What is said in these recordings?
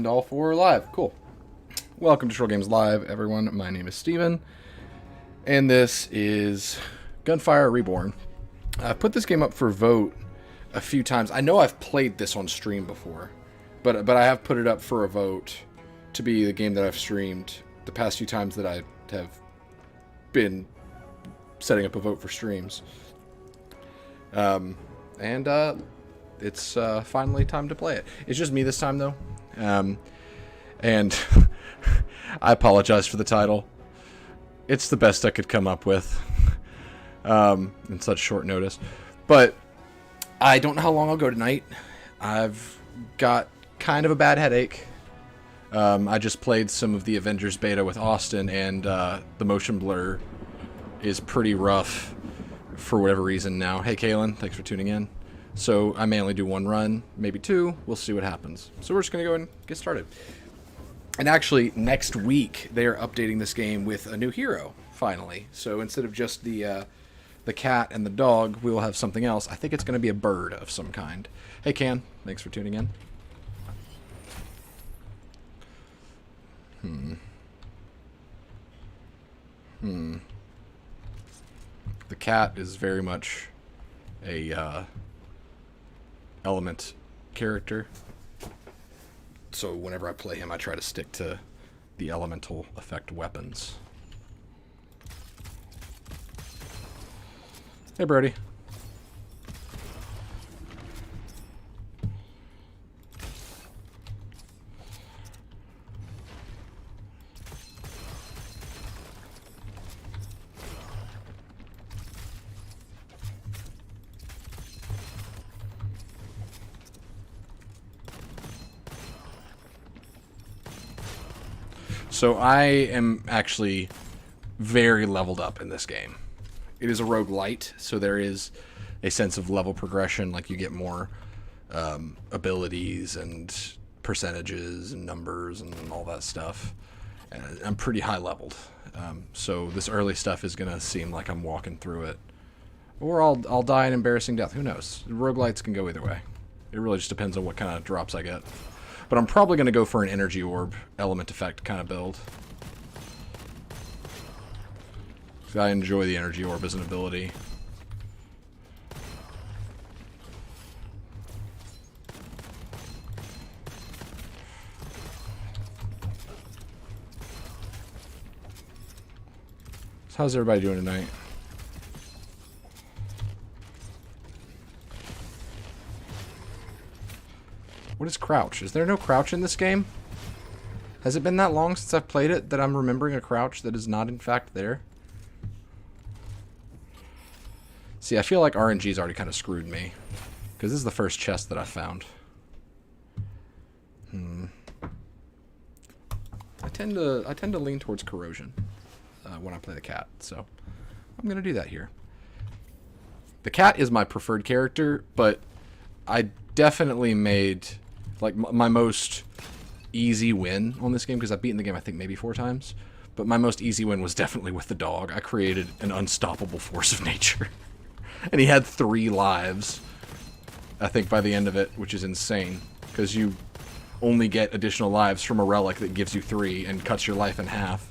all four live. Cool. Welcome to Chortle Games Live, everyone. My name is Steven, and this is Gunfire Reborn. I've put this game up for vote a few times. I know I've played this on stream before, but I have put it up for a vote to be the game that I've streamed the past few times that I have been setting up a vote for streams. It's finally time to play it. It's just me this time, though. And I apologize for the title. It's the best I could come up with in such short notice. But I don't know how long I'll go tonight. I've got kind of a bad headache. I just played some of the Avengers beta with Austin, and the motion blur is pretty rough for whatever reason now. Hey, Kaylin, thanks for tuning in. So I may only do one run, maybe two. We'll see what happens. So we're just going to go and get started. And actually, next week, they are updating this game with a new hero, finally. So instead of just the cat and the dog, we will have something else. I think it's going to be a bird of some kind. Hey, Can, thanks for tuning in. The cat is very much a element character. So whenever I play him, I try to stick to the elemental effect weapons. Hey, Brody. So I am actually very leveled up in this game. It is a roguelite, so there is a sense of level progression, like you get more abilities and percentages and numbers and all that stuff. And I'm pretty high leveled. So this early stuff is going to seem like I'm walking through it. Or I'll die an embarrassing death. Who knows? Roguelites can go either way. It really just depends on what kind of drops I get. But I'm probably going to go for an energy orb element effect kind of build. I enjoy the energy orb as an ability. So how's everybody doing tonight? What is crouch? Is there no crouch in this game? Has it been that long since I've played it that I'm remembering a crouch that is not in fact there? See, I feel like RNG's already kind of screwed me, because this is the first chest that I found. I tend to lean towards corrosion when I play the cat, so I'm gonna do that here. The cat is my preferred character, but I definitely made like my most easy win on this game, because I've beaten the game I think maybe 4 times, but my most easy win was definitely with the dog. I created an unstoppable force of nature. And he had 3 lives, I think, by the end of it, which is insane, because you only get additional lives from a relic that gives you 3 and cuts your life in half.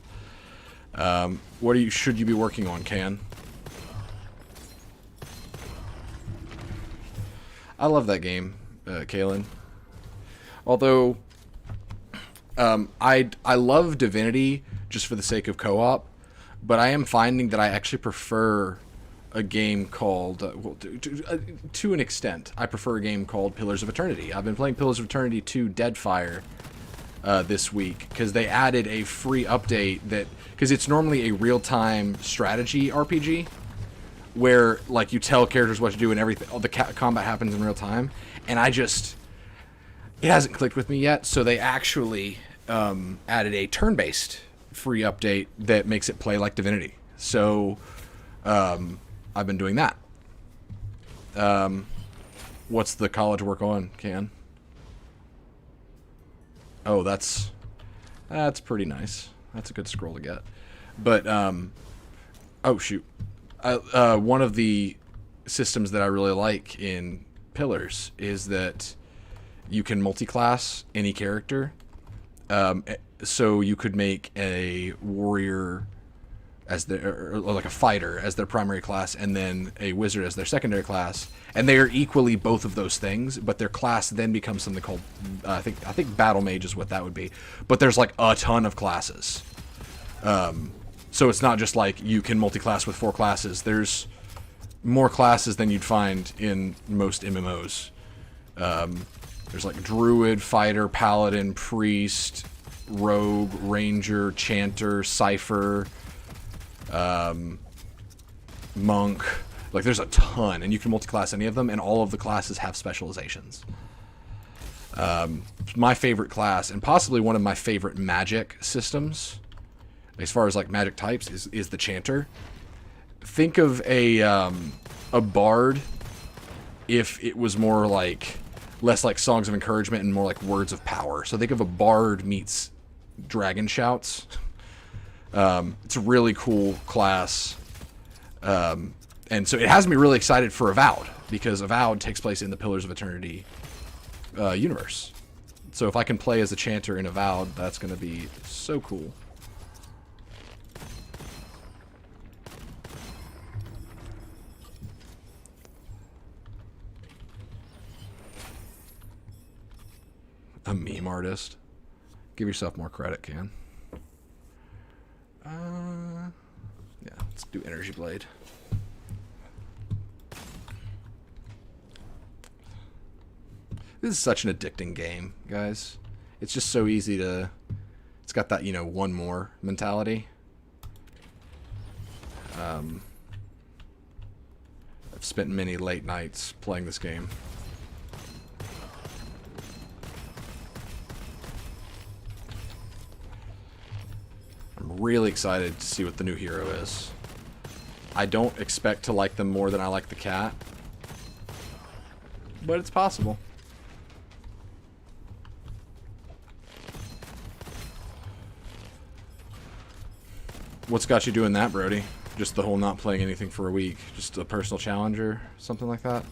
What should you be working on, Can? I love that game, Kaylin. Although, I love Divinity just for the sake of co-op, but I am finding that I actually prefer a game called, to an extent, I prefer a game called Pillars of Eternity. I've been playing Pillars of Eternity 2 Deadfire this week, because they added a free update that, because it's normally a real-time strategy RPG, where, like, you tell characters what to do and everything, all the combat happens in real time, and it hasn't clicked with me yet, so they actually added a turn-based free update that makes it play like Divinity. So, I've been doing that. What's the college work on, Can? Oh, that's pretty nice. That's a good scroll to get. But, oh, shoot. One of the systems that I really like in Pillars is that you can multi-class any character. So you could make a warrior as their, or like a fighter as their primary class, and then a wizard as their secondary class, and they are equally both of those things. But their class then becomes something called I think battle mage is what that would be. But there's like a ton of classes, so it's not just like you can multi-class with 4 classes. There's more classes than you'd find in most MMOs. There's like druid, fighter, paladin, priest, rogue, ranger, chanter, cipher, monk. Like there's a ton, and you can multi-class any of them, and all of the classes have specializations. My favorite class, and possibly one of my favorite magic systems, as far as like magic types, is the chanter. Think of a bard if it was more like less like songs of encouragement and more like words of power. So think of a bard meets dragon shouts. It's a really cool class. And so it has me really excited for Avowed, because Avowed takes place in the Pillars of Eternity universe. So if I can play as a chanter in Avowed, that's going to be so cool. A meme artist. Give yourself more credit, Can. Yeah, let's do Energy Blade. This is such an addicting game, guys. It's just so easy to... It's got that, you know, one more mentality. I've spent many late nights playing this game. I'm really excited to see what the new hero is. I don't expect to like them more than I like the cat, but it's possible. What's got you doing that, Brody? Just the whole not playing anything for a week? Just a personal challenge or something like that?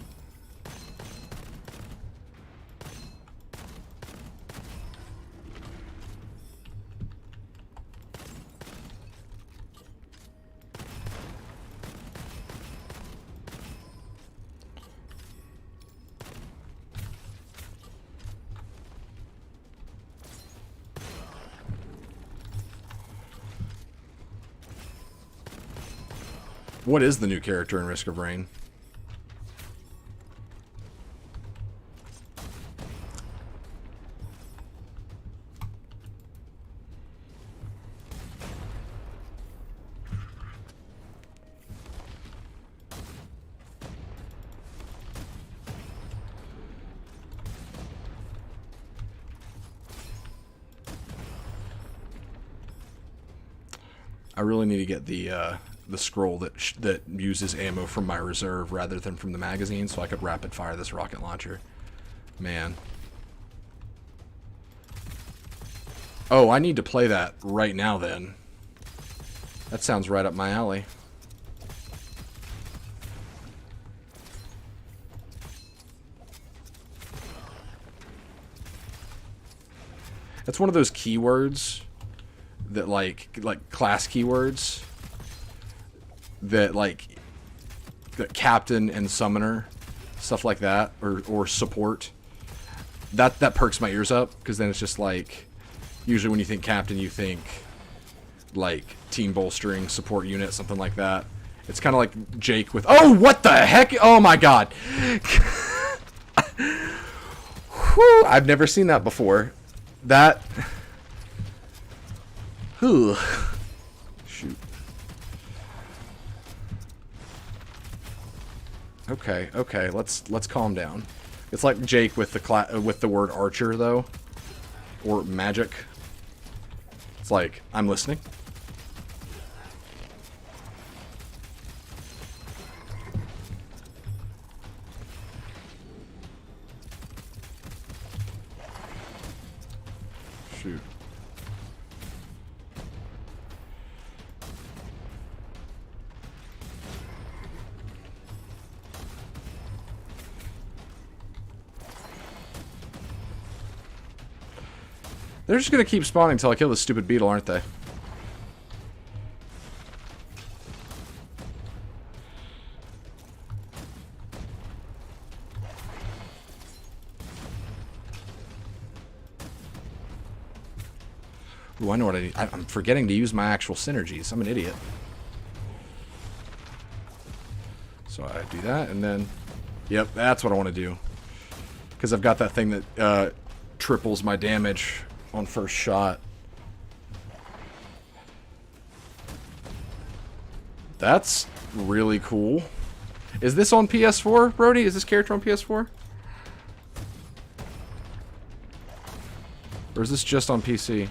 What is the new character in Risk of Rain? I really need to get the scroll that uses ammo from my reserve rather than from the magazine, so I could rapid fire this rocket launcher. Man. Oh, I need to play that right now then. That sounds right up my alley. That's one of those keywords that like class keywords that that captain and summoner, stuff like that, or support, that perks my ears up, because then it's just like, usually when you think captain you think like team bolstering, support unit, something like that. It's kind of like Jake with, oh, what the heck, oh my god. Whew, I've never seen that before. That, whew. Shoot. Okay, let's calm down. It's like Jake with the word archer though, or magic. It's like, I'm listening. Shoot. They're just gonna keep spawning until I kill this stupid beetle, aren't they? Ooh, I know what I need. I'm forgetting to use my actual synergies. I'm an idiot. So I do that, and then... Yep, that's what I want to do. Because I've got that thing that triples my damage on first shot. That's really cool. Is this on PS4, Brody? Is this character on PS4? Or is this just on PC?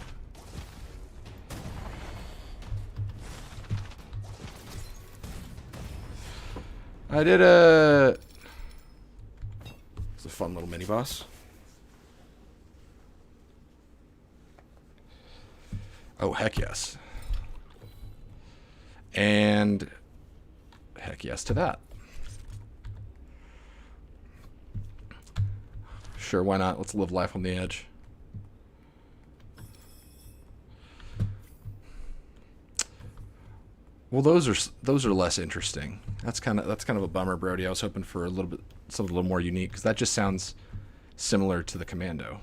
I did a... It's a fun little mini-boss. Oh, heck yes. And... heck yes to that. Sure, why not? Let's live life on the edge. Well, those are less interesting. That's kind of a bummer, Brody. I was hoping for something a little more unique, because that just sounds similar to the Commando.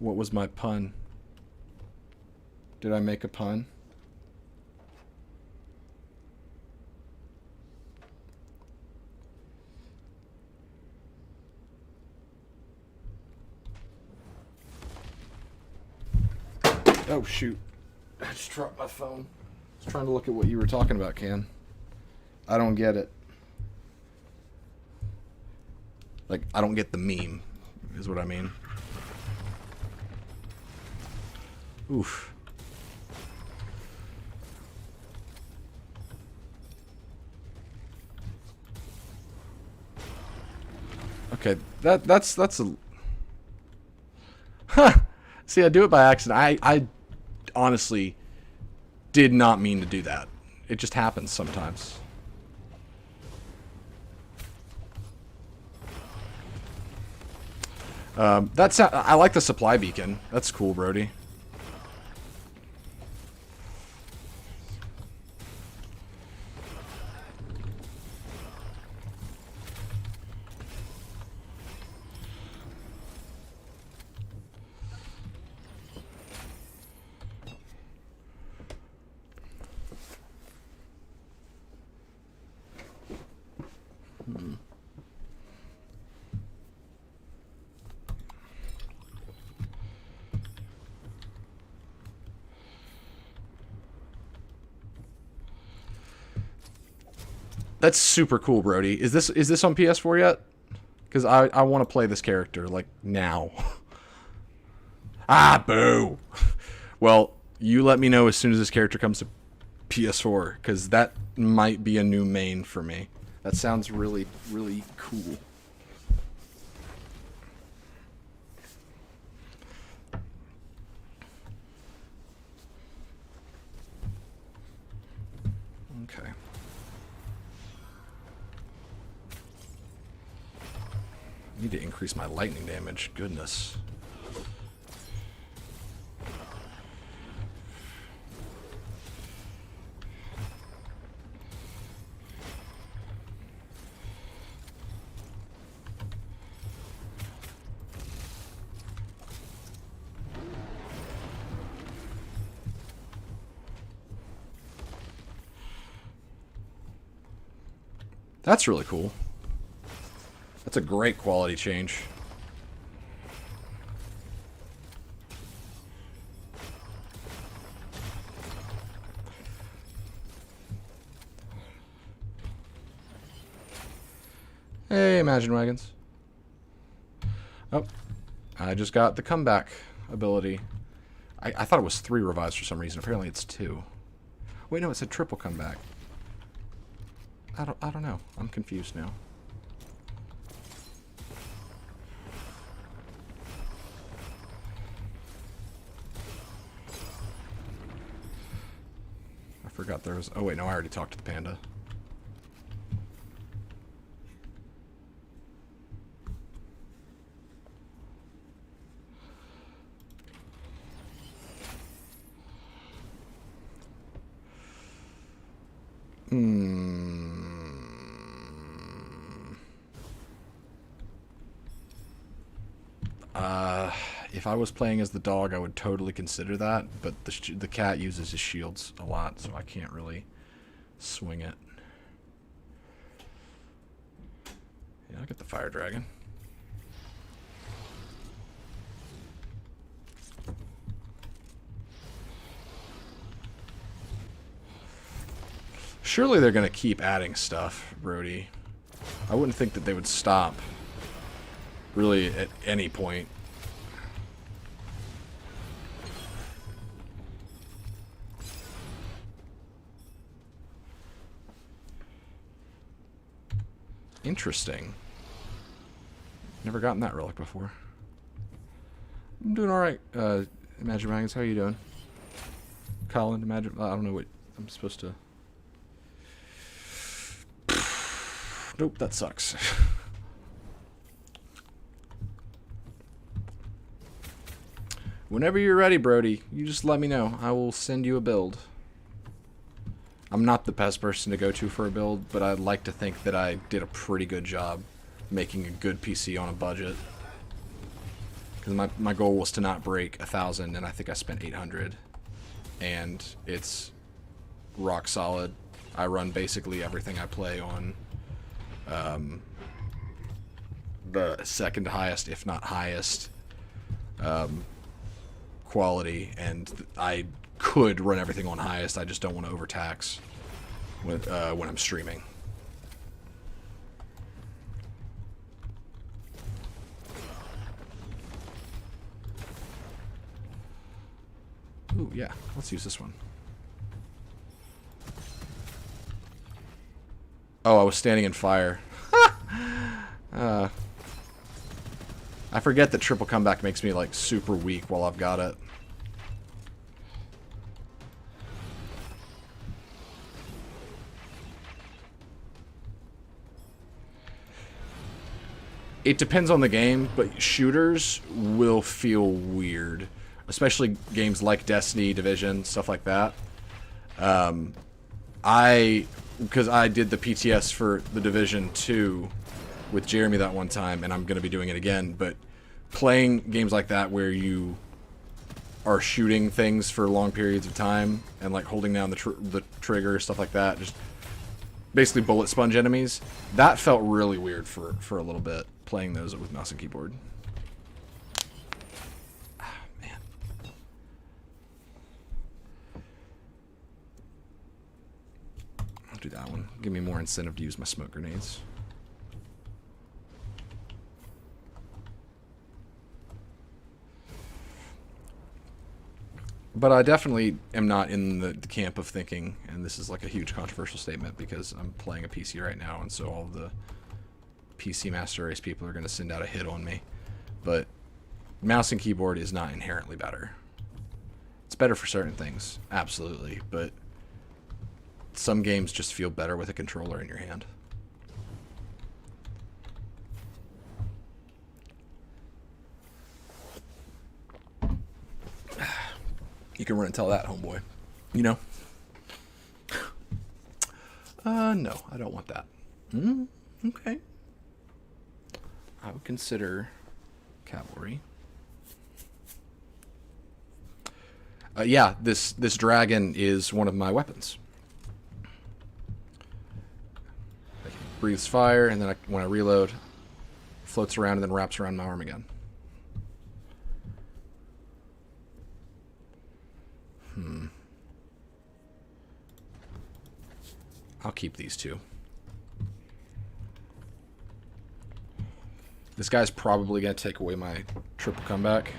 What was my pun? Did I make a pun? Oh, shoot. I just dropped my phone. I was trying to look at what you were talking about, Can. I don't get it. Like, I don't get the meme, is what I mean. Oof. Okay, that's a... Huh! See, I do it by accident. I honestly did not mean to do that. It just happens sometimes. I like the supply beacon. That's cool, Brody. That's super cool, Brody. Is this on PS4 yet? Because I want to play this character, like, now. Ah, boo! Well, you let me know as soon as this character comes to PS4, because that might be a new main for me. That sounds really, really cool. Okay. I need to increase my lightning damage. Goodness. That's really cool. That's a great quality change. Hey, Imagine Wagons. Oh, I just got the comeback. ability. I thought it was 3 revives for some reason. Apparently it's 2. Wait, no, it said triple comeback. I don't know. I'm confused now. I forgot there was... Oh, wait, no, I already talked to the panda. If I was playing as the dog, I would totally consider that, but the cat uses his shields a lot, so I can't really swing it. Yeah, I'll get the fire dragon. Surely they're going to keep adding stuff, Brody. I wouldn't think that they would stop, really, at any point. Interesting. Never gotten that relic before. I'm doing alright, Imagine Dragons. How are you doing? Colin, Imagine... I don't know what I'm supposed to... Nope, that sucks. Whenever you're ready, Brody, you just let me know. I will send you a build. I'm not the best person to go to for a build, but I'd like to think that I did a pretty good job making a good PC on a budget. Because my goal was to not break 1,000, and I think I spent 800. And it's rock solid. I run basically everything I play on the second highest, if not highest, quality, and I could run everything on highest. I just don't want to overtax when I'm streaming. Ooh, yeah, let's use this one. Oh, I was standing in fire. I forget that triple comeback makes me like super weak while I've got it. It depends on the game, but shooters will feel weird. Especially games like Destiny, Division, stuff like that. Because I did the PTS for the Division 2 with Jeremy that one time, and I'm going to be doing it again, but playing games like that where you are shooting things for long periods of time and like holding down the trigger, stuff like that, just basically bullet sponge enemies, that felt really weird for a little bit, playing those with mouse and keyboard. Do that one. Give me more incentive to use my smoke grenades. But I definitely am not in the camp of thinking, and this is like a huge controversial statement because I'm playing a PC right now, and so all of the PC Master Race people are going to send out a hit on me. But mouse and keyboard is not inherently better. It's better for certain things, absolutely, but some games just feel better with a controller in your hand. You can run and tell that, homeboy. You know? No, I don't want that. Okay. I would consider cavalry. Yeah, this dragon is one of my weapons. Breathes fire, and then when I reload, floats around and then wraps around my arm again. I'll keep these two. This guy's probably going to take away my triple comeback.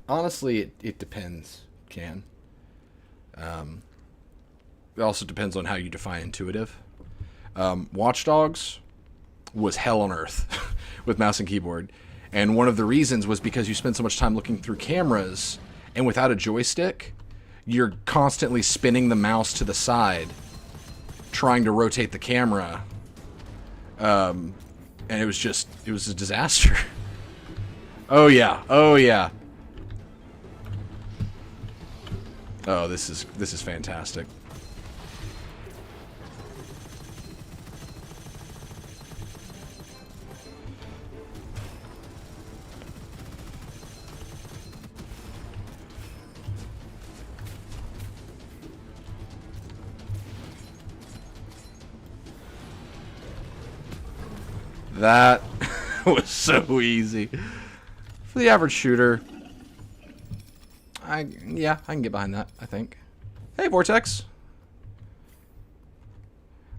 Honestly, it depends, Can. It also depends on how you define intuitive. Watch Dogs was hell on earth with mouse and keyboard. And one of the reasons was because you spend so much time looking through cameras, and without a joystick, you're constantly spinning the mouse to the side, trying to rotate the camera. And it was a disaster. Oh yeah, oh yeah. Oh, this is fantastic. That was so easy. For the average shooter, I can get behind that, I think. Hey, Vortex.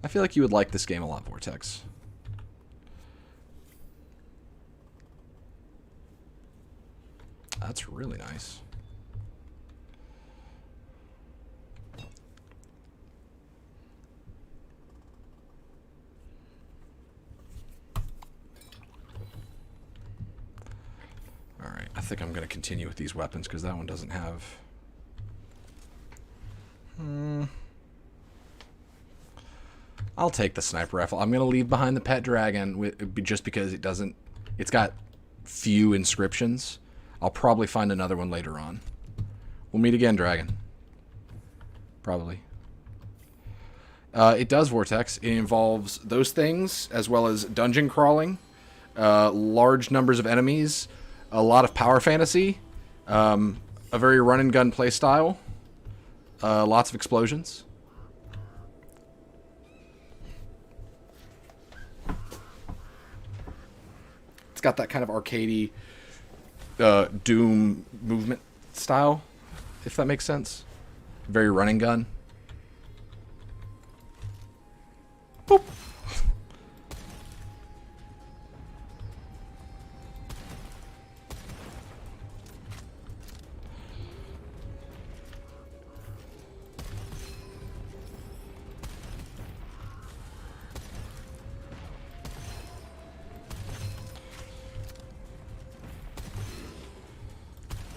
I feel like you would like this game a lot, Vortex. That's really nice. Alright, I think I'm going to continue with these weapons because that one doesn't have... I'll take the sniper rifle. I'm going to leave behind the pet dragon just because it's got few inscriptions. I'll probably find another one later on. We'll meet again, dragon. Probably. It does, Vortex. It involves those things as well as dungeon crawling, large numbers of enemies, a lot of power fantasy, a very run and gun play style, lots of explosions. It's got that kind of arcadey Doom movement style, if that makes sense. Very run and gun. Boop.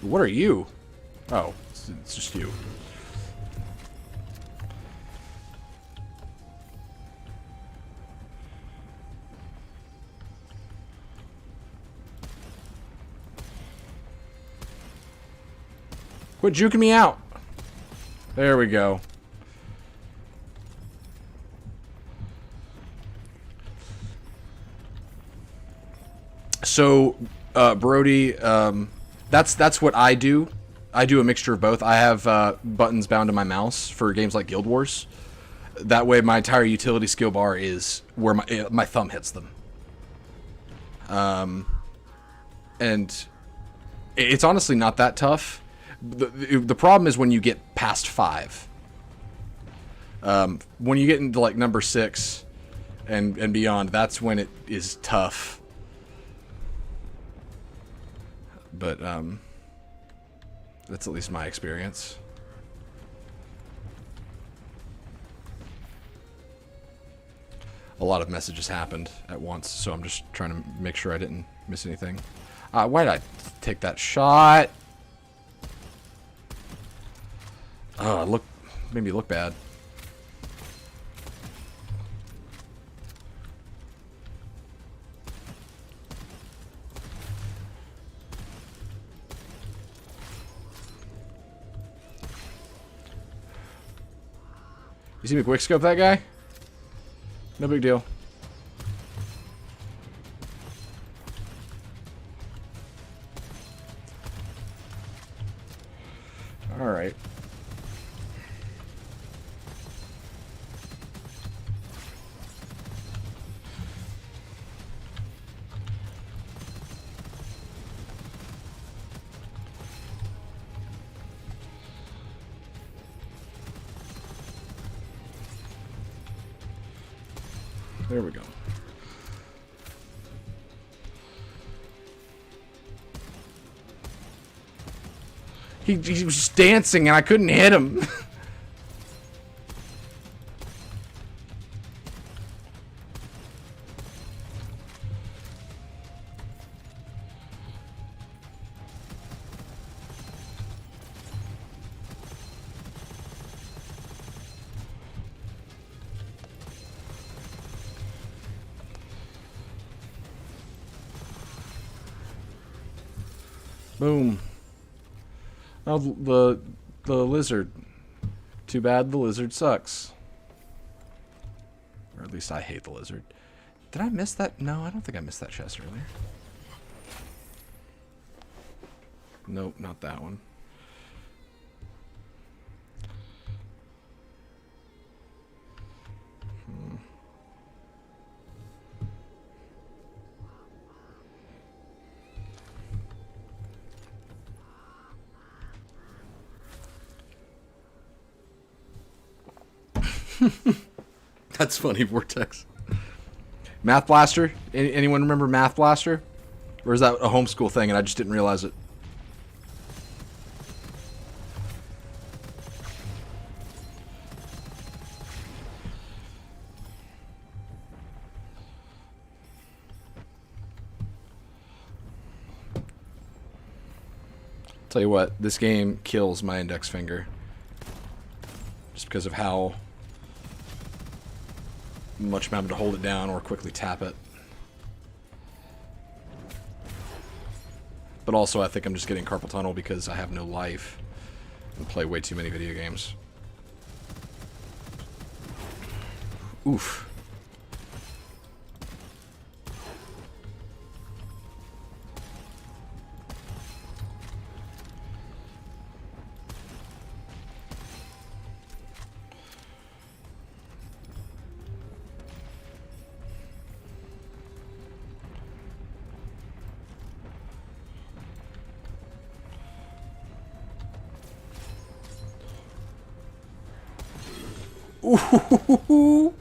What are you? Oh, it's just you. Quit juking me out. There we go. So, Brody, that's what I do. I do a mixture of both. I have buttons bound to my mouse for games like Guild Wars. That way, my entire utility skill bar is where my thumb hits them. And it's honestly not that tough. The problem is when you get past 5. When you get into like number 6 and beyond, that's when it is tough. But that's at least my experience. A lot of messages happened at once, so I'm just trying to make sure I didn't miss anything. Why did I take that shot? Oh, made me look bad. You see me quickscope that guy? No big deal. All right. There we go. He was just dancing and I couldn't hit him. Boom. Oh, the lizard. Too bad the lizard sucks. Or at least I hate the lizard. Did I miss that? No, I don't think I missed that chest earlier. Nope, not that one. That's funny, Vortex. Math Blaster? Anyone remember Math Blaster? Or is that a homeschool thing and I just didn't realize it? Tell you what, this game kills my index finger. Just because of how much I'm having to hold it down or quickly tap it. But also I think I'm just getting carpal tunnel because I have no life and play way too many video games. Oof. Ooh.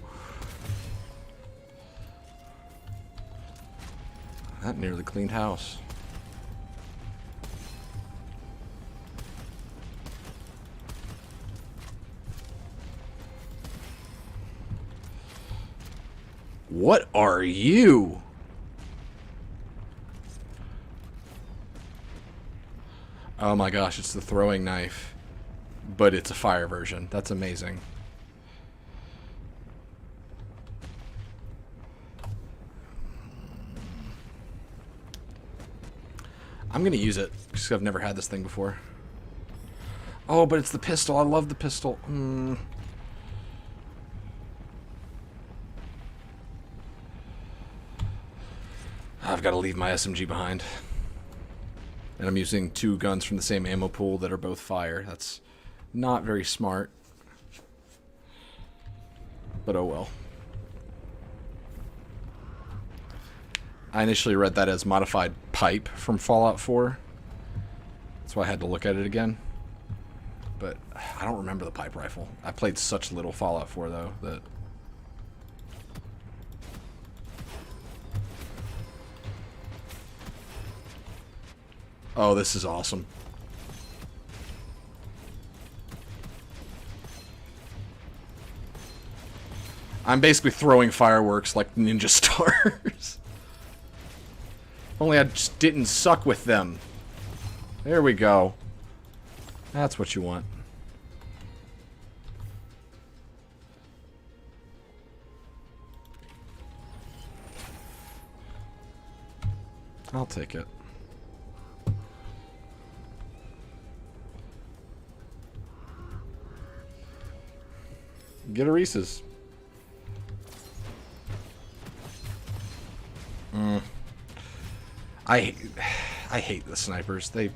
That nearly cleaned house. What are you? Oh my gosh, it's the throwing knife, but it's a fire version. That's amazing. I'm gonna use it because I've never had this thing before. Oh, but it's the pistol. I love the pistol. I've got to leave my SMG behind. And I'm using two guns from the same ammo pool that are both fire. That's not very smart. But oh well. I initially read that as modified pipe from Fallout 4. That's why I had to look at it again. But I don't remember the pipe rifle. I played such little Fallout 4 though that... Oh, this is awesome. I'm basically throwing fireworks like ninja stars. Only I just didn't suck with them. There we go. That's what you want. I'll take it. Get a Reese's. I hate the snipers. They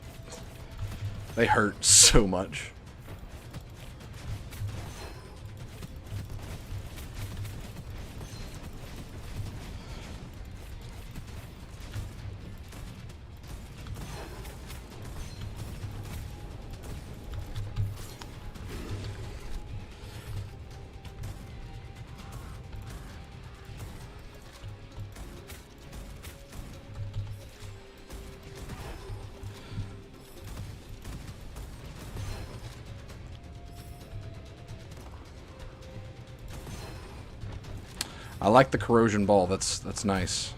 hurt so much. I like the corrosion ball. That's nice.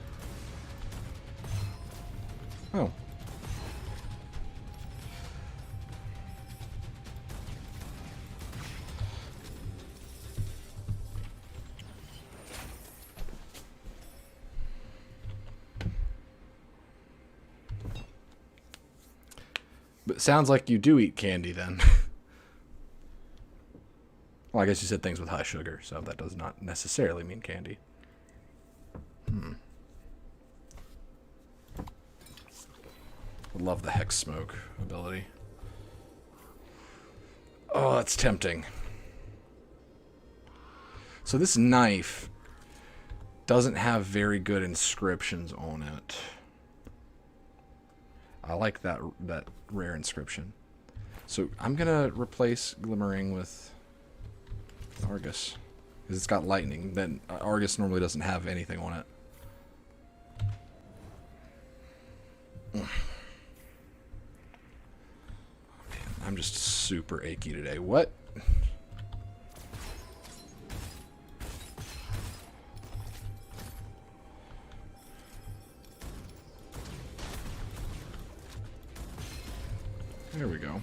Oh. But it sounds like you do eat candy then. Well, I guess you said things with high sugar, so that does not necessarily mean candy. I love the hex smoke ability. Oh, that's tempting. So this knife doesn't have very good inscriptions on it. I like that rare inscription. So I'm gonna replace Glimmering with Argus, because it's got lightning. Then Argus normally doesn't have anything on it. Man, I'm just super achy today. What? There we go.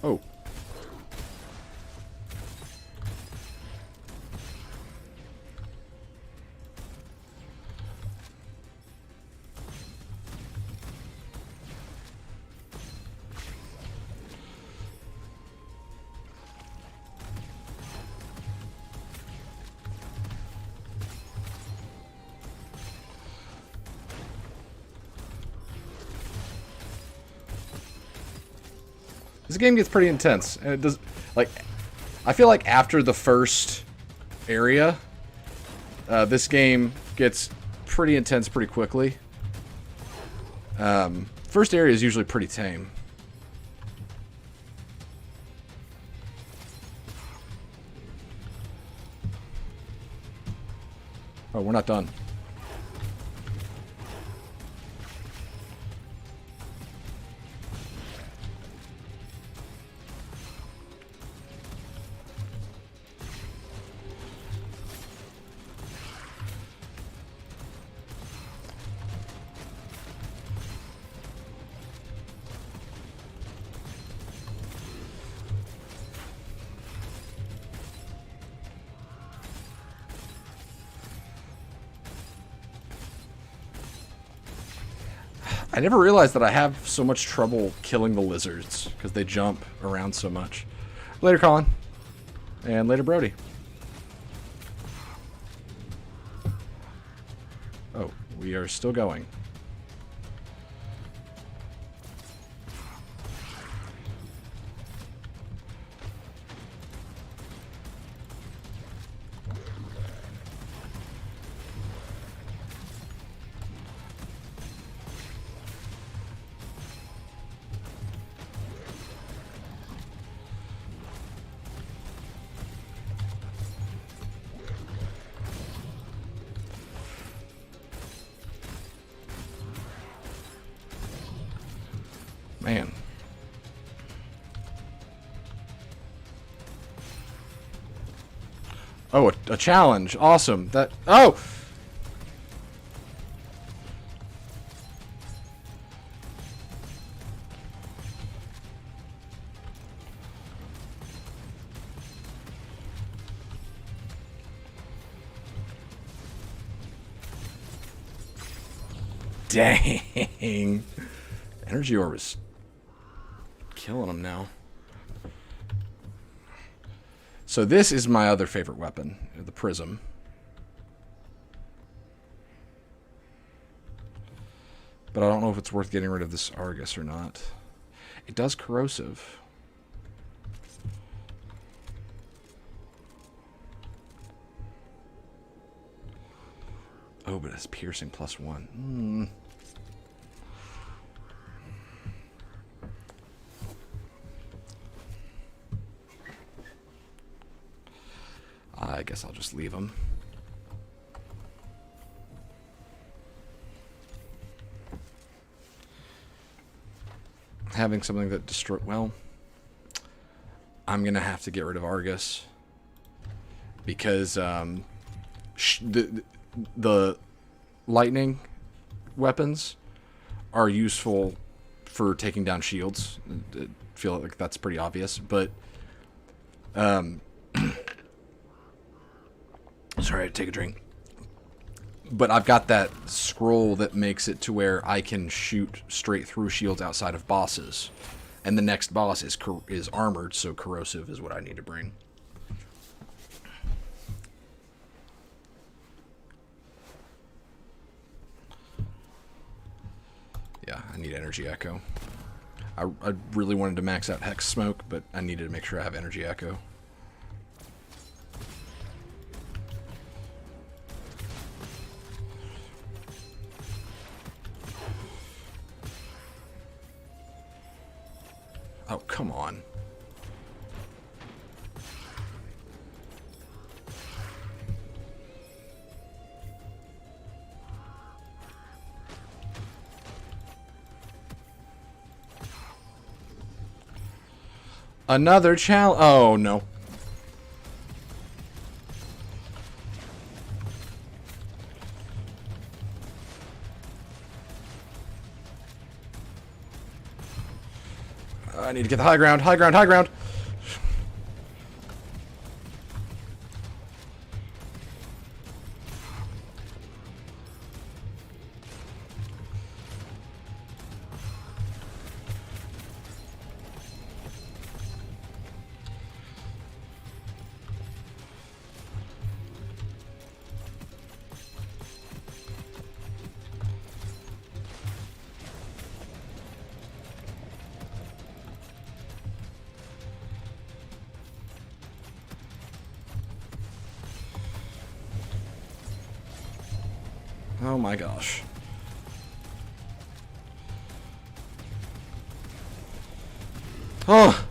Oh. This game gets pretty intense, and it does, like, I feel like after the first area, this game gets pretty intense pretty quickly. First area is usually pretty tame. Oh, we're not done. I never realized that I have so much trouble killing the lizards, because they jump around so much. Later, Colin. And later, Brody. Oh, we are still going. Man. Oh, a challenge. Awesome. That. Oh! Dang. Energy orb is killing him now. So this is my other favorite weapon, the prism. But I don't know if it's worth getting rid of this Argus or not. It does corrosive. Oh, but it's piercing +1. I guess I'll just leave him. having something that destroy... Well, I'm going to have to get rid of Argus. Because the lightning weapons are useful for taking down shields. I feel like that's pretty obvious. But... sorry, I had to take a drink. But I've got that scroll that makes it to where I can shoot straight through shields outside of bosses. And the next boss is armored, so corrosive is what I need to bring. Yeah, I need Energy Echo. I really wanted to max out Hex Smoke, but I needed to make sure I have Energy Echo. Oh, come on. Another challenge. Oh, no. I need to get the high ground, high ground, high ground. Oh my gosh. Oh!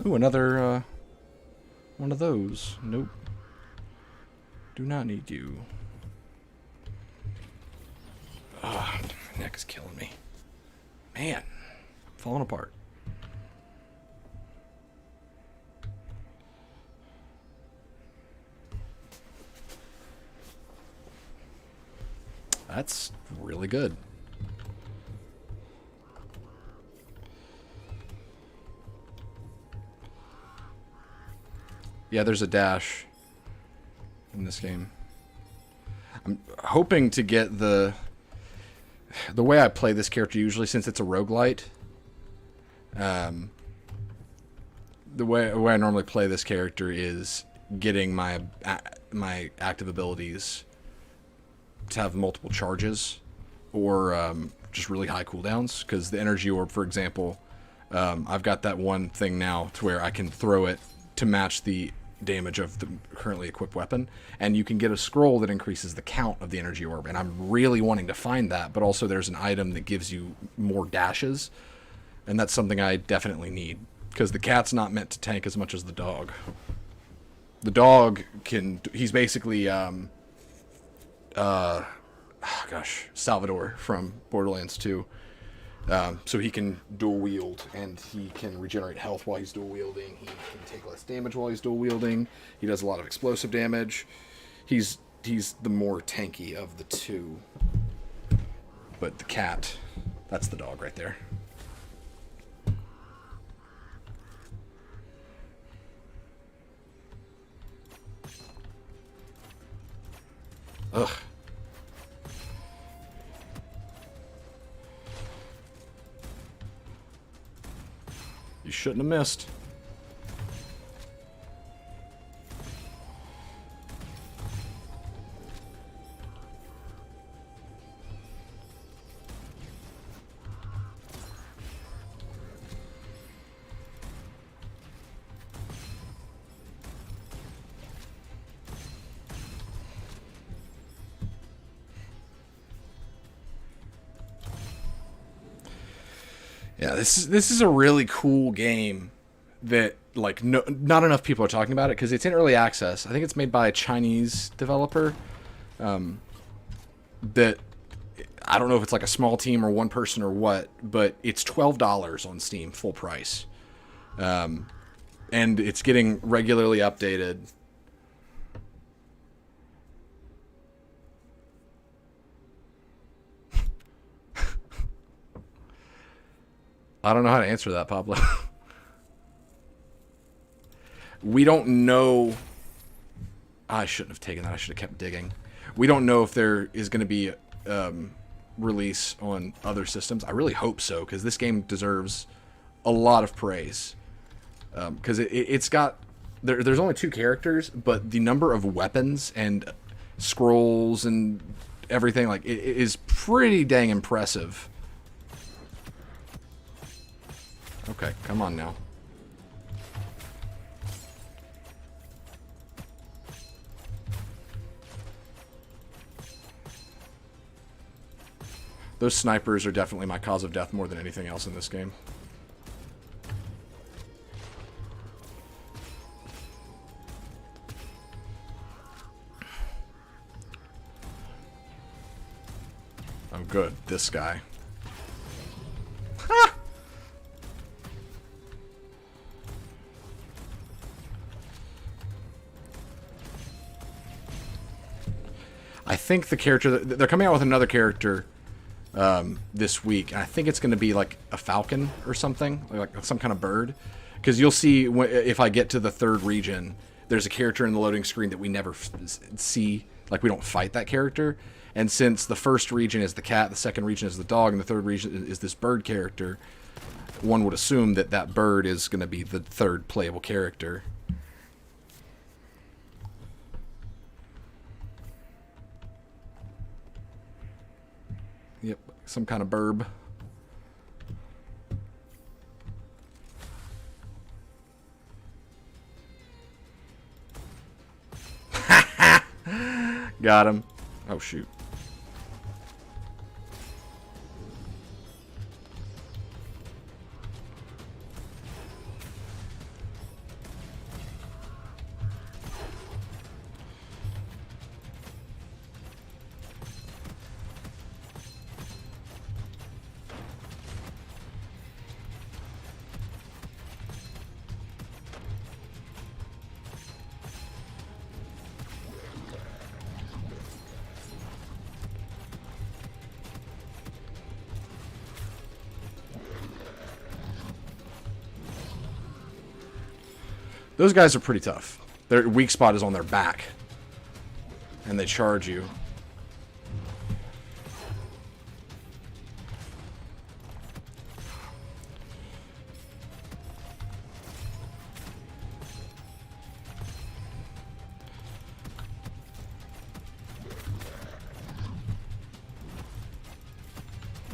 Ooh, another, one of those. Nope. Do not need you. Ah, my neck is killing me. Man. Falling apart. That's really good. Yeah, there's a dash in this game. I'm hoping to get the way I play this character usually, since it's a roguelite. The way I normally play this character is getting my active abilities to have multiple charges, or just really high cooldowns. Because the energy orb, for example, I've got that one thing now to where I can throw it to match the damage of the currently equipped weapon, and you can get a scroll that increases the count of the energy orb, and I'm really wanting to find that. But also there's an item that gives you more dashes, and that's something I definitely need, because the cat's not meant to tank as much as the dog. The dog he's basically Salvador from Borderlands 2. So he can dual wield, and he can regenerate health while he's dual wielding. He can take less damage while he's dual wielding. He does a lot of explosive damage. He's the more tanky of the two. But the cat, that's the dog right there. Ugh. You shouldn't have missed. Yeah, this is a really cool game that, like, not enough people are talking about it because it's in early access. I think it's made by a Chinese developer. That I don't know if it's like a small team or one person or what, but it's $12 on Steam, full price. And it's getting regularly updated. I don't know how to answer that, Pablo. We don't know. I shouldn't have taken that. I should have kept digging. We don't know if there is going to be release on other systems. I really hope so, because this game deserves a lot of praise. Because it's got... There's only 2 characters, but the number of weapons and scrolls and everything, like, it is pretty dang impressive. Okay, come on now. Those snipers are definitely my cause of death more than anything else in this game. Oh, good. This guy. Ha! I think the character... They're coming out with another character this week. And I think it's going to be like a falcon or something. Like some kind of bird. Because you'll see, if I get to the 3rd region, there's a character in the loading screen that we never see. Like, we don't fight that character. And since the 1st region is the cat, the 2nd region is the dog, and the 3rd region is this bird character, one would assume that that bird is going to be the 3rd playable character. Yep, some kind of burb. Got him. Oh, shoot. Those guys are pretty tough. Their weak spot is on their back. And they charge you.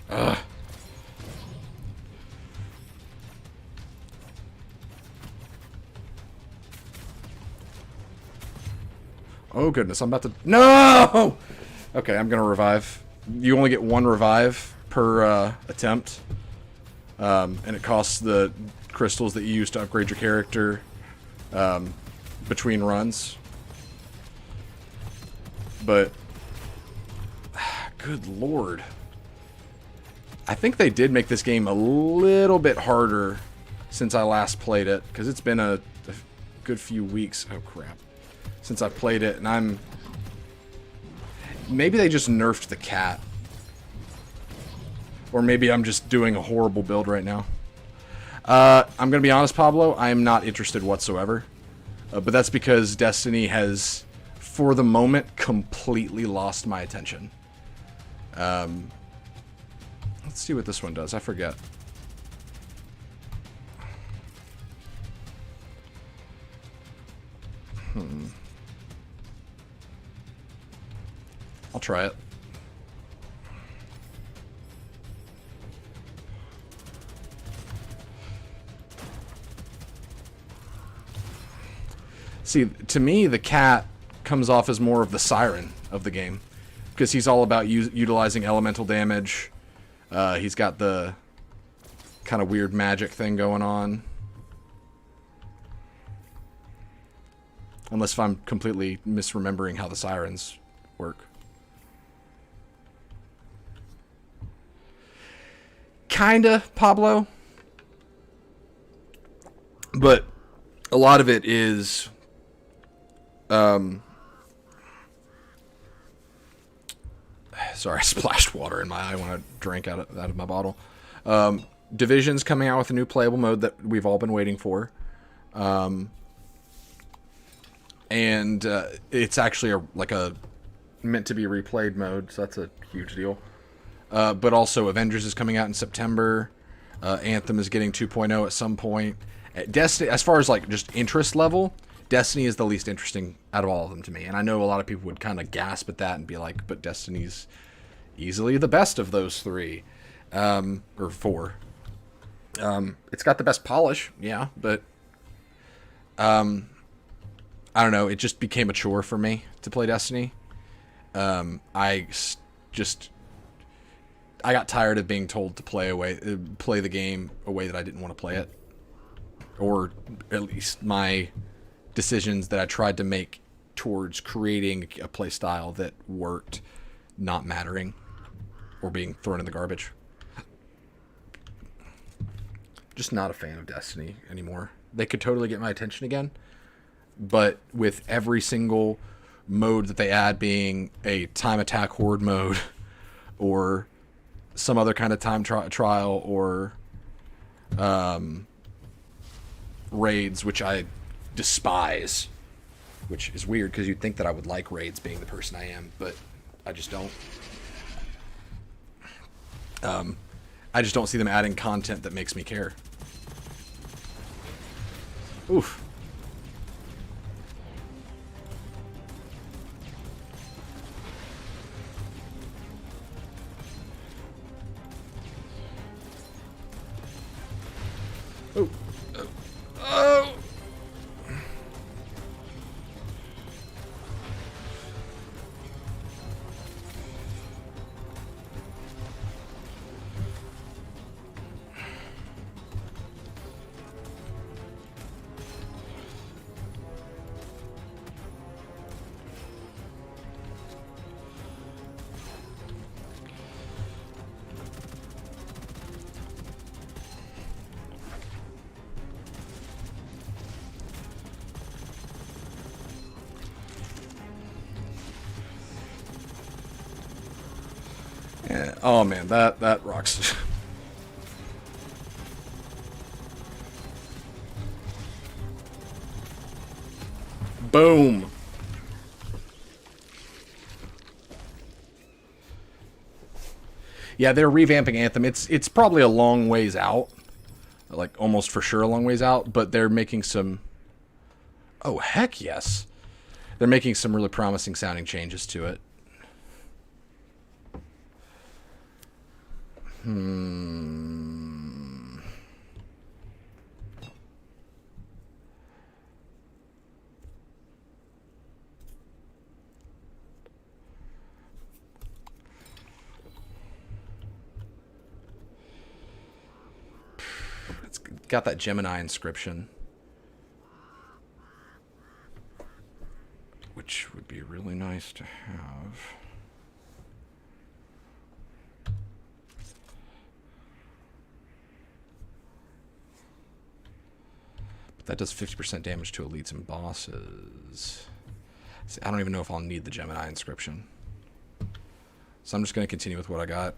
Ugh. Oh, goodness. I'm about to... No! Okay, I'm going to revive. You only get 1 revive per attempt. And it costs the crystals that you use to upgrade your character between runs. But... Good lord. I think they did make this game a little bit harder since I last played it. Because it's been a good few weeks. Oh, crap. Since I've played it, and I'm... Maybe they just nerfed the cat. Or maybe I'm just doing a horrible build right now. I'm going to be honest, Pablo, I am not interested whatsoever. But that's because Destiny has, for the moment, completely lost my attention. Let's see what this one does. I forget. I'll try it. See, to me, the cat comes off as more of the siren of the game. Because he's all about utilizing elemental damage. He's got the kind of weird magic thing going on. Unless if I'm completely misremembering how the sirens work. kinda Pablo, but a lot of it is sorry, I splashed water in my eye when I drank out of my bottle. Division's coming out with a new playable mode that we've all been waiting for. And it's actually like a meant to be replayed mode, so that's a huge deal. But also Avengers is coming out in September. Anthem is getting 2.0 at some point. Destiny, as far as like just interest level, Destiny is the least interesting out of all of them to me. And I know a lot of people would kind of gasp at that and be like, but Destiny's easily the best of those three. Or four. It's got the best polish, yeah, but I don't know, it just became a chore for me to play Destiny. I got tired of being told to play the game a way that I didn't want to play it. Or at least my decisions that I tried to make towards creating a play style that worked not mattering or being thrown in the garbage. Just not a fan of Destiny anymore. They could totally get my attention again, but with every single mode that they add being a time attack horde mode or some other kind of time trial or raids, which I despise, which is weird because you'd think that I would like raids being the person I am, but I just don't. I just don't see them adding content that makes me care. Oof. Oh. Oh. Yeah. Oh man, that rocks. Boom. Yeah, they're revamping Anthem. It's probably a long ways out. Like almost for sure a long ways out, but they're making some. Oh heck yes. They're making some really promising sounding changes to it. It's got that Gemini inscription, which would be really nice to have. That does 50% damage to elites and bosses. See, I don't even know if I'll need the Gemini inscription. So I'm just going to continue with what I got.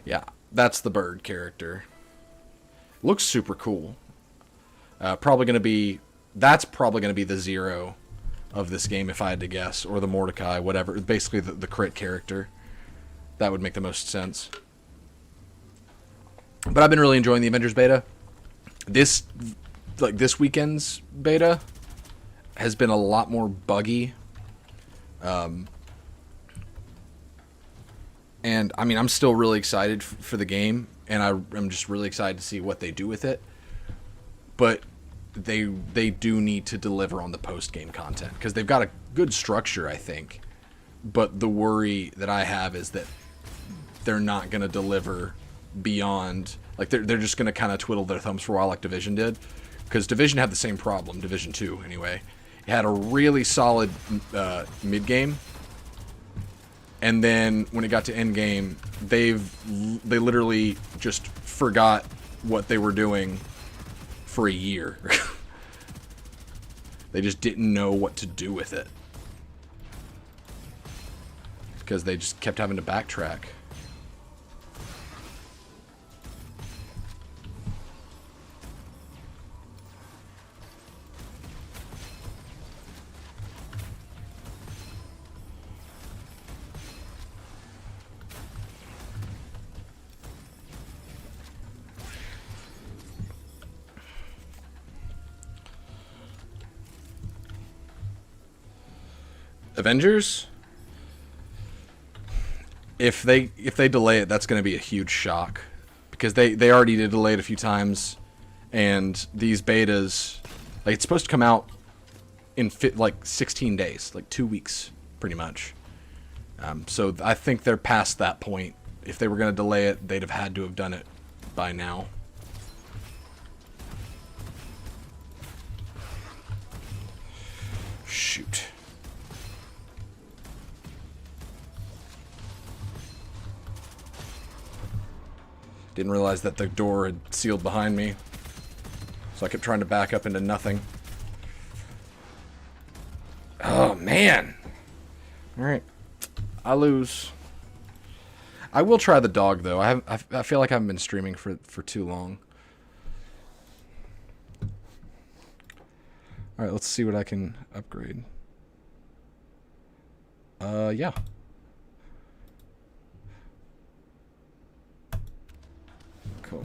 Yeah, that's the bird character. Looks super cool. That's probably going to be the Zero of this game if I had to guess. Or the Mordecai, whatever. Basically the crit character. That would make the most sense. But I've been really enjoying the Avengers beta. This weekend's beta has been a lot more buggy. And I mean, I'm still really excited for the game, and I'm just really excited to see what they do with it. But they do need to deliver on the post-game content because they've got a good structure, I think. But the worry that I have is that they're not going to deliver beyond, like they're just going to kind of twiddle their thumbs for a while like Division did, because Division had the same problem. Division 2 anyway, it had a really solid mid game, And then when it got to endgame, they literally just forgot what they were doing for a year. They just didn't know what to do with it. Because they just kept having to backtrack. Avengers? If they delay it, that's going to be a huge shock, because they already did delay it a few times, and these betas, like, it's supposed to come out in like 16 days, like 2 weeks, pretty much. So I think they're past that point. If they were going to delay it, they'd have had to have done it by now. Shoot. Didn't realize that the door had sealed behind me, so I kept trying to back up into nothing. Oh, man. Alright. I lose. I will try the dog, though. I feel like I haven't been streaming for too long. Alright, let's see what I can upgrade. Yeah. Cool.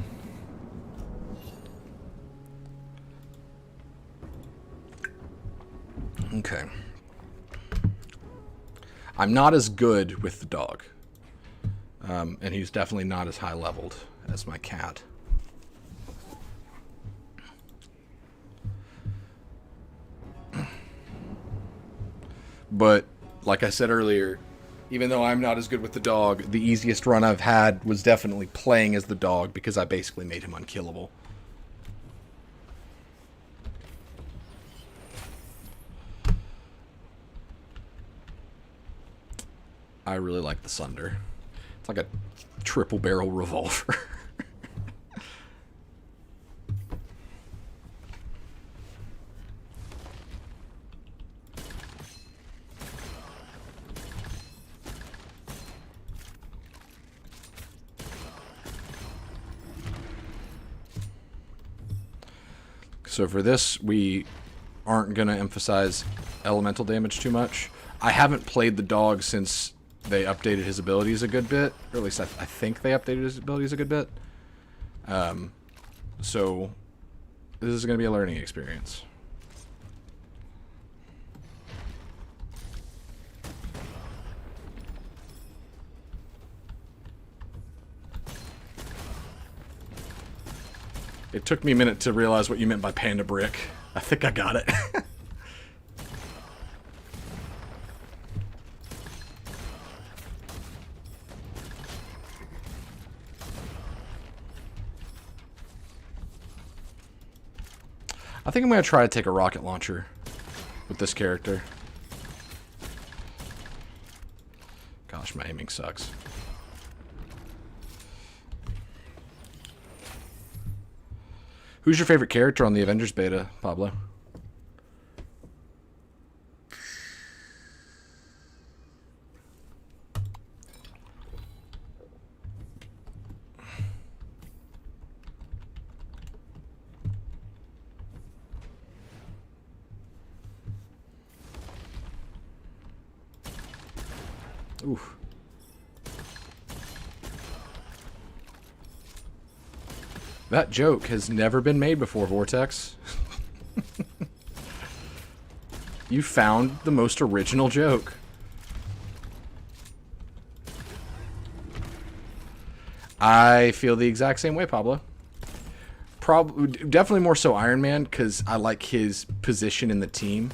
Okay. I'm not as good with the dog. And he's definitely not as high leveled as my cat. But, like I said earlier, even though I'm not as good with the dog, the easiest run I've had was definitely playing as the dog, because I basically made him unkillable. I really like the Sunder. It's like a triple barrel revolver. So for this, we aren't going to emphasize elemental damage too much. I haven't played the dog since they updated his abilities a good bit. Or at least I think they updated his abilities a good bit. So this is going to be a learning experience. It took me a minute to realize what you meant by Panda brick. I think I got it. I think I'm going to try to take a rocket launcher with this character. Gosh, my aiming sucks. Who's your favorite character on the Avengers beta, Pablo? Oof. That joke has never been made before, Vortex. You found the most original joke. I feel the exact same way, Pablo. Definitely more so Iron Man, because I like his position in the team.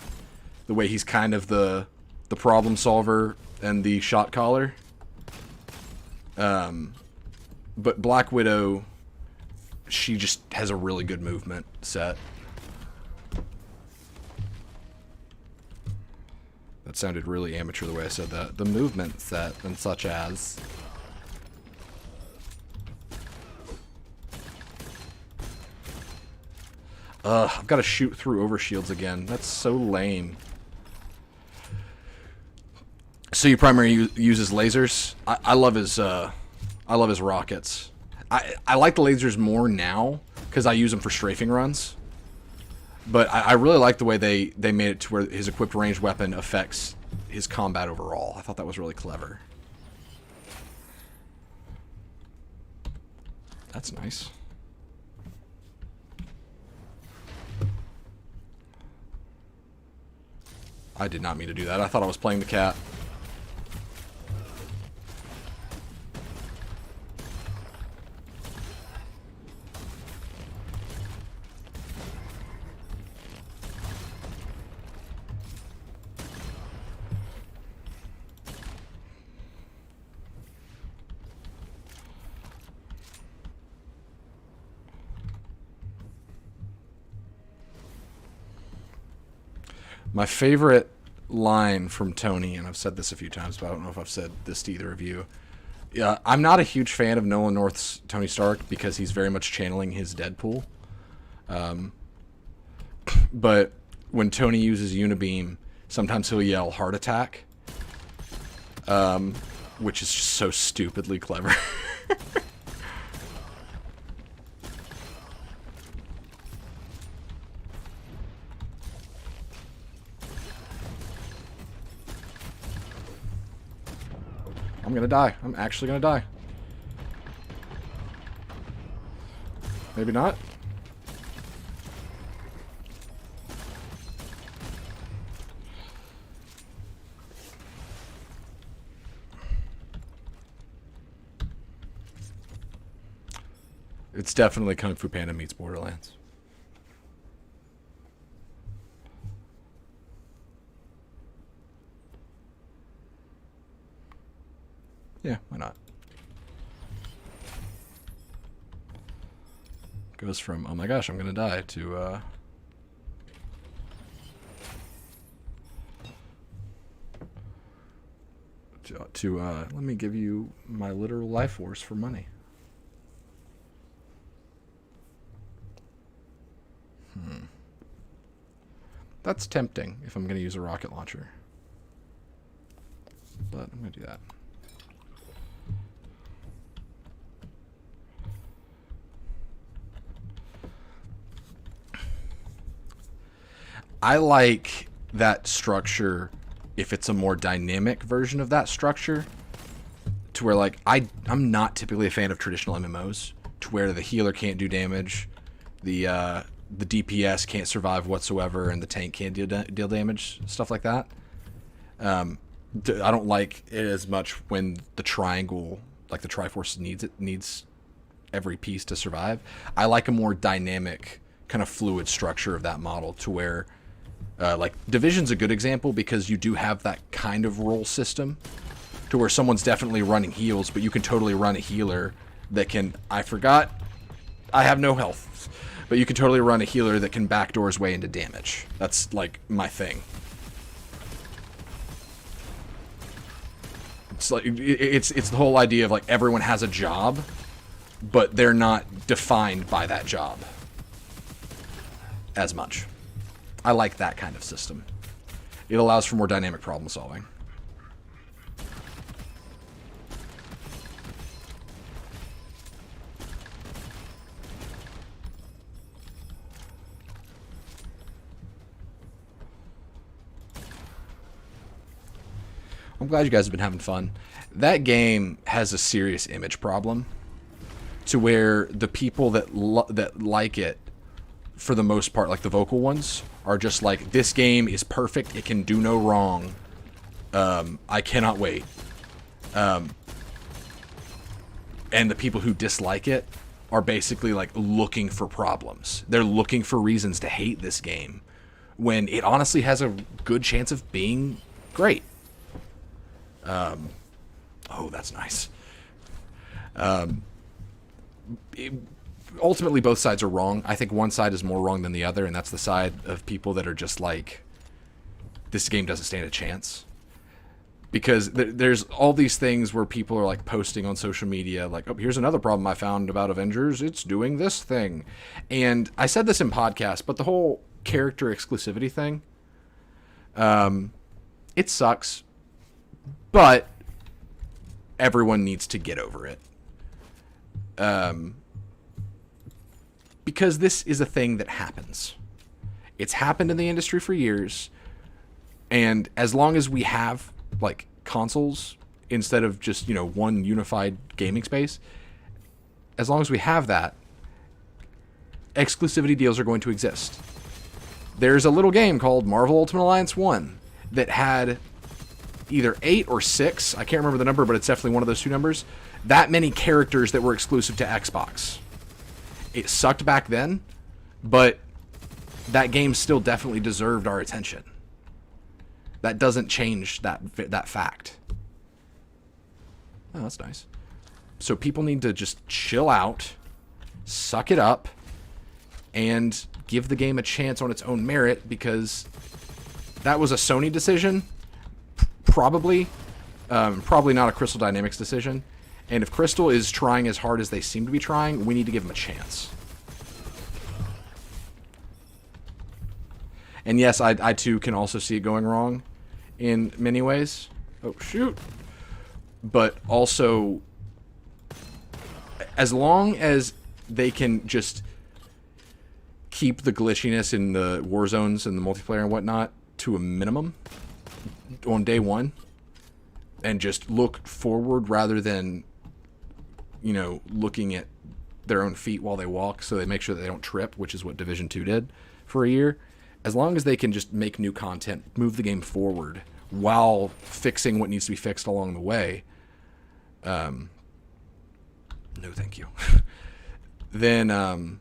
The way he's kind of the problem solver and the shot caller. But Black Widow, she just has a really good movement set. That sounded really amateur the way I said that. The movement set and such as... I've got to shoot through overshields again. That's so lame. So your primary uses lasers? I love his rockets. I like the lasers more now because I use them for strafing runs. But I really like the way they made it to where his equipped ranged weapon affects his combat overall. I thought that was really clever. That's nice. I did not mean to do that. I thought I was playing the cat. My favorite line from Tony, and I've said this a few times, but I don't know if I've said this to either of you. Yeah, I'm not a huge fan of Nolan North's Tony Stark because he's very much channeling his Deadpool. But when Tony uses Unibeam, sometimes he'll yell heart attack, which is just so stupidly clever. I'm gonna die. I'm actually gonna die. Maybe not. It's definitely Kung Fu Panda meets Borderlands. Yeah, why not? Goes from, oh my gosh, I'm gonna die, to, let me give you my literal life force for money. That's tempting if I'm gonna use a rocket launcher. But I'm gonna do that. I like that structure if it's a more dynamic version of that structure, to where like I'm not typically a fan of traditional MMOs, to where the healer can't do damage, the DPS can't survive whatsoever, and the tank can't deal damage, stuff like that. I don't like it as much when the triangle, like the Triforce, needs every piece to survive. I like a more dynamic, kind of fluid structure of that model, to where like Division's a good example because you do have that kind of role system to where someone's definitely running heals, but you can totally run a healer that can, I forgot, I have no health, but you can totally run a healer that can backdoor his way into damage. That's like my thing. It's like it's the whole idea of like everyone has a job, but they're not defined by that job as much. I like that kind of system. It allows for more dynamic problem solving. I'm glad you guys have been having fun. That game has a serious image problem, to where the people that like it, for the most part, like the vocal ones, are just like, this game is perfect, it can do no wrong, I cannot wait. And the people who dislike it are basically like looking for problems. They're looking for reasons to hate this game, when it honestly has a good chance of being great. Oh, that's nice. Ultimately, both sides are wrong. I think one side is more wrong than the other, and that's the side of people that are just like, this game doesn't stand a chance. Because there's all these things where people are like posting on social media, like, oh, here's another problem I found about Avengers. It's doing this thing. And I said this in podcast, but the whole character exclusivity thing, it sucks. But everyone needs to get over it. Because this is a thing that happens. It's happened in the industry for years. And as long as we have like consoles instead of just, one unified gaming space, as long as we have that, exclusivity deals are going to exist. There's a little game called Marvel Ultimate Alliance 1 that had either 8 or 6, I can't remember the number, but it's definitely one of those two numbers, that many characters that were exclusive to Xbox. It sucked back then, but that game still definitely deserved our attention. That doesn't change that fact. Oh, that's nice. So people need to just chill out, suck it up, and give the game a chance on its own merit, because that was a Sony decision. Probably not a Crystal Dynamics decision. And if Crystal is trying as hard as they seem to be trying, we need to give them a chance. And yes, I too can also see it going wrong in many ways. Oh, shoot. But also, as long as they can just keep the glitchiness in the war zones and the multiplayer and whatnot to a minimum on day one, and just look forward rather than, looking at their own feet while they walk, so they make sure that they don't trip, which is what Division 2 did for a year. As long as they can just make new content, move the game forward while fixing what needs to be fixed along the way, no thank you, then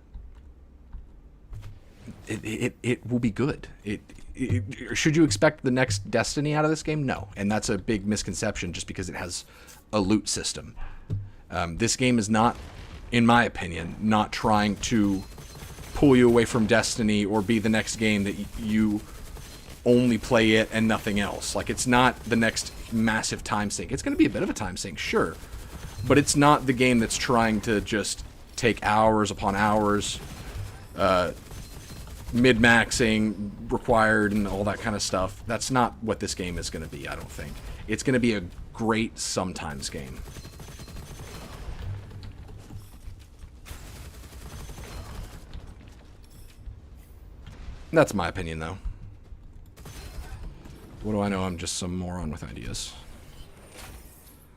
it will be good. Should you expect the next Destiny out of this game? No. And that's a big misconception just because it has a loot system. This game is not, in my opinion, not trying to pull you away from Destiny or be the next game that you only play it and nothing else. Like, it's not the next massive time sink. It's going to be a bit of a time sink, sure. But it's not the game that's trying to just take hours upon hours, mid-maxing required and all that kind of stuff. That's not what this game is going to be, I don't think. It's going to be a great sometimes game. That's my opinion, though. What do I know? I'm just some moron with ideas.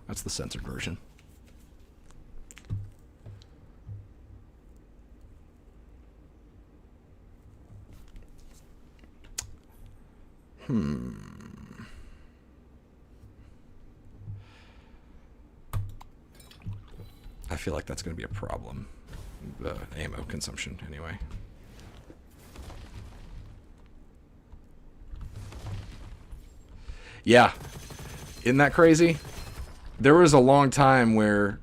That's the censored version. I feel like that's going to be a problem. The ammo consumption, anyway. Yeah. Isn't that crazy? There was a long time where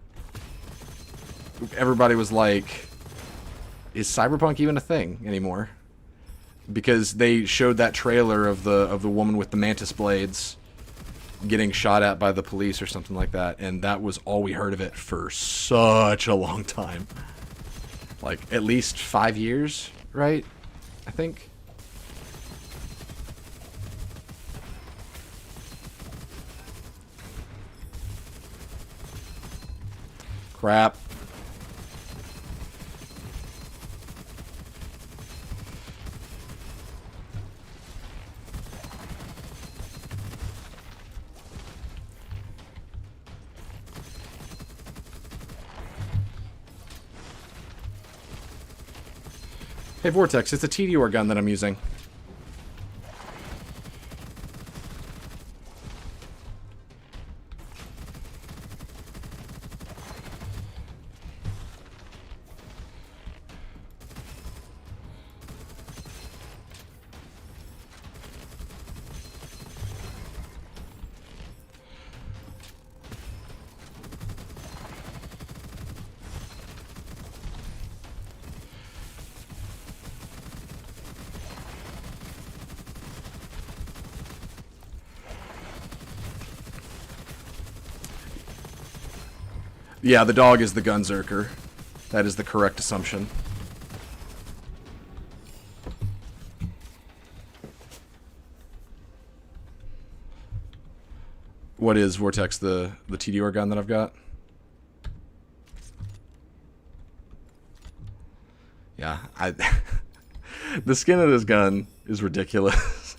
everybody was like, is Cyberpunk even a thing anymore? Because they showed that trailer of the woman with the mantis blades getting shot at by the police or something like that, and that was all we heard of it for such a long time. Like, at least 5 years, right? I think. Crap. Hey, Vortex, it's a TDR gun that I'm using. Yeah, the dog is the gunzerker. That is the correct assumption. What is Vortex, the TDR gun that I've got? Yeah, the skin of this gun is ridiculous.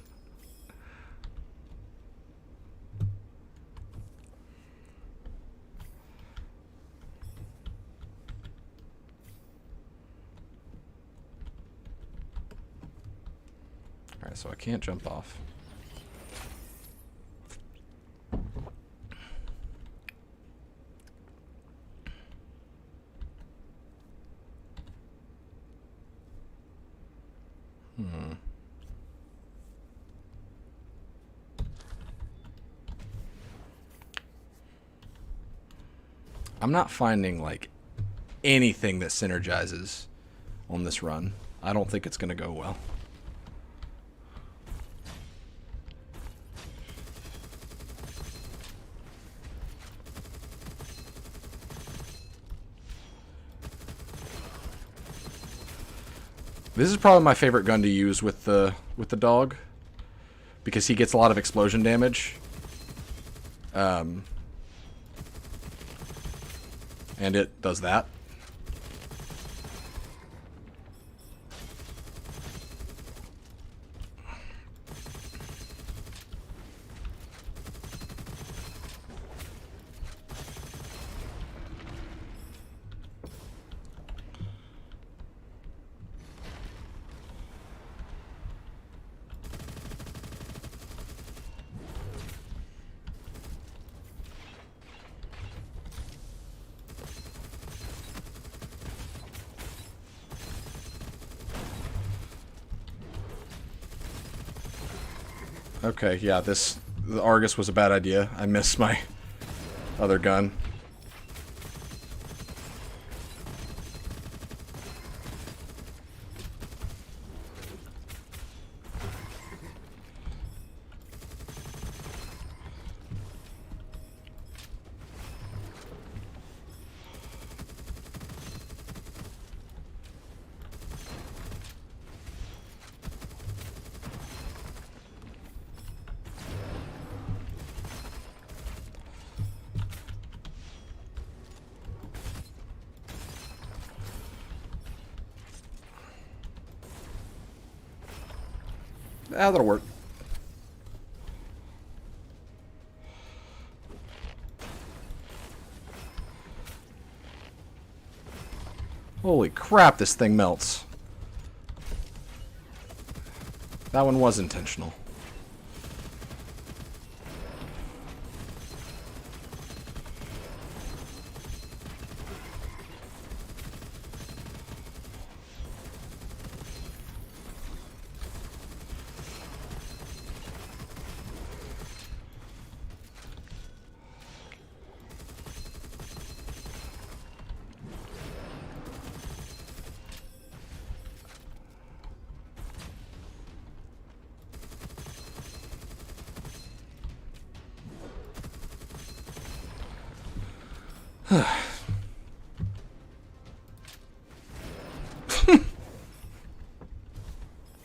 Alright, so I can't jump off. I'm not finding, like, anything that synergizes on this run. I don't think it's going to go well. This is probably my favorite gun to use with the dog, because he gets a lot of explosion damage. And it does that. Okay, yeah, the Argus was a bad idea. I missed my other gun. Ah, that'll work. Holy crap, this thing melts. That one was intentional.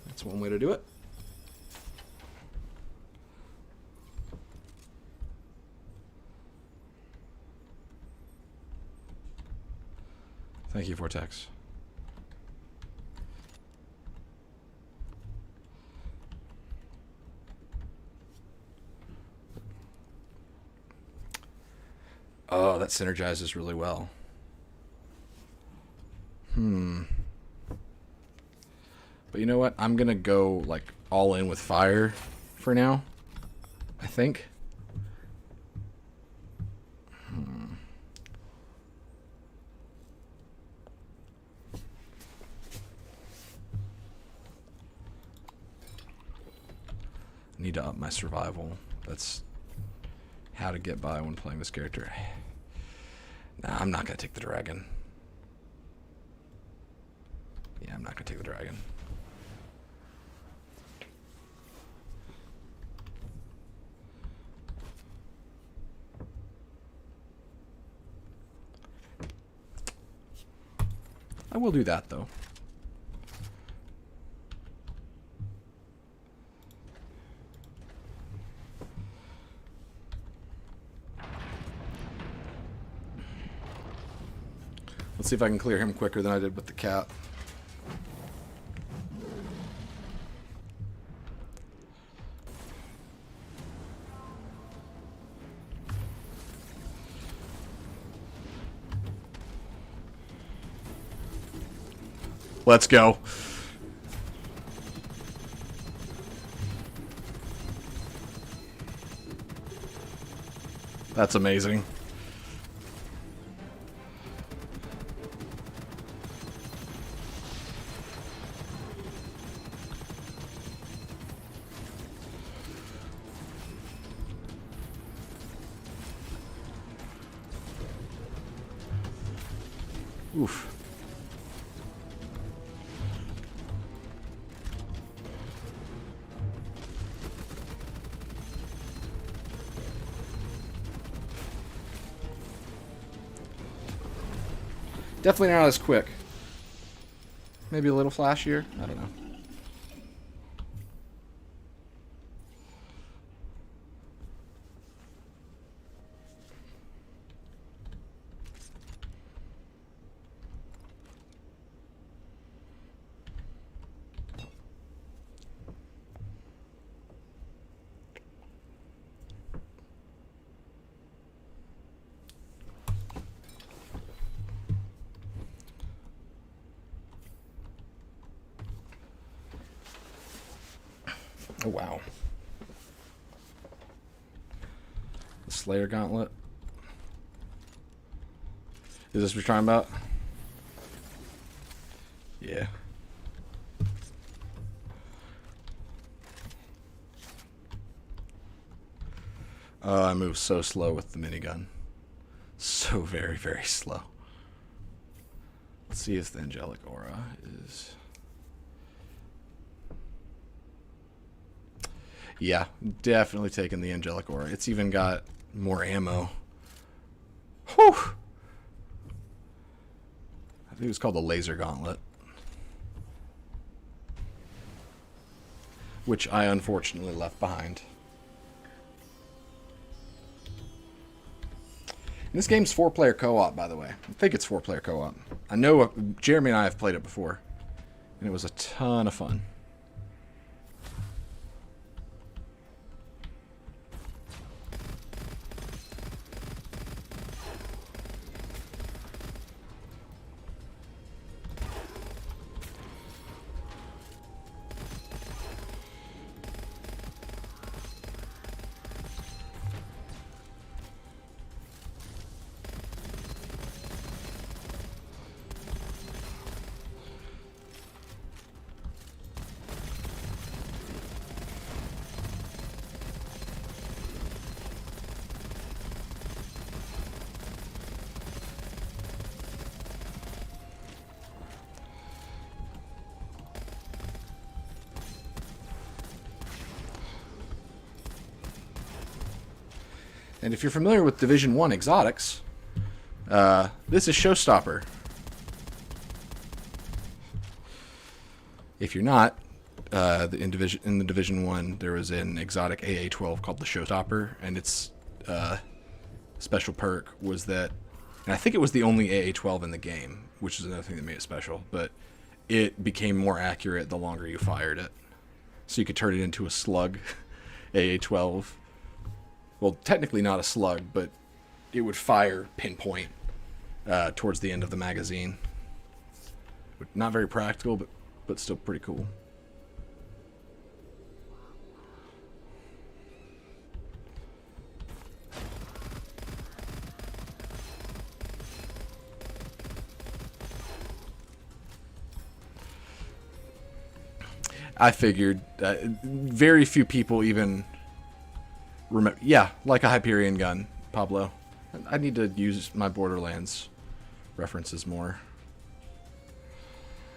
That's one way to do it. Thank you, Vortex. Oh, that synergizes really well. But you know what? I'm gonna go, like, all in with fire for now, I think. Need to up my survival. That's how to get by when playing this character. Nah, I'm not gonna take the dragon. Yeah, I'm not gonna take the dragon. will do that, though. Let's see if I can clear him quicker than I did with the cat. Let's go. That's amazing. Oof. Definitely not as quick. Maybe a little flashier. I don't know. Oh, wow. The Slayer Gauntlet. Is this what you're talking about? Yeah. Oh, I move so slow with the minigun. So very, very slow. Let's see if the Angelic Aura is... Yeah, definitely taking the Angelic Aura. It's even got more ammo. Whew! I think it was called the Laser Gauntlet. Which I unfortunately left behind. And this game's 4-player co-op, by the way. I think it's 4-player co-op. I know Jeremy and I have played it before. And it was a ton of fun. And if you're familiar with Division 1 exotics, this is Showstopper. If you're not, in the Division 1, there was an exotic AA-12 called the Showstopper, and its special perk was that, and I think it was the only AA-12 in the game, which is another thing that made it special, but it became more accurate the longer you fired it. So you could turn it into a slug AA-12. Well, technically not a slug, but it would fire pinpoint towards the end of the magazine. Not very practical, but still pretty cool. I figured very few people even remember. Yeah, like a Hyperion gun, Pablo. I need to use my Borderlands references more.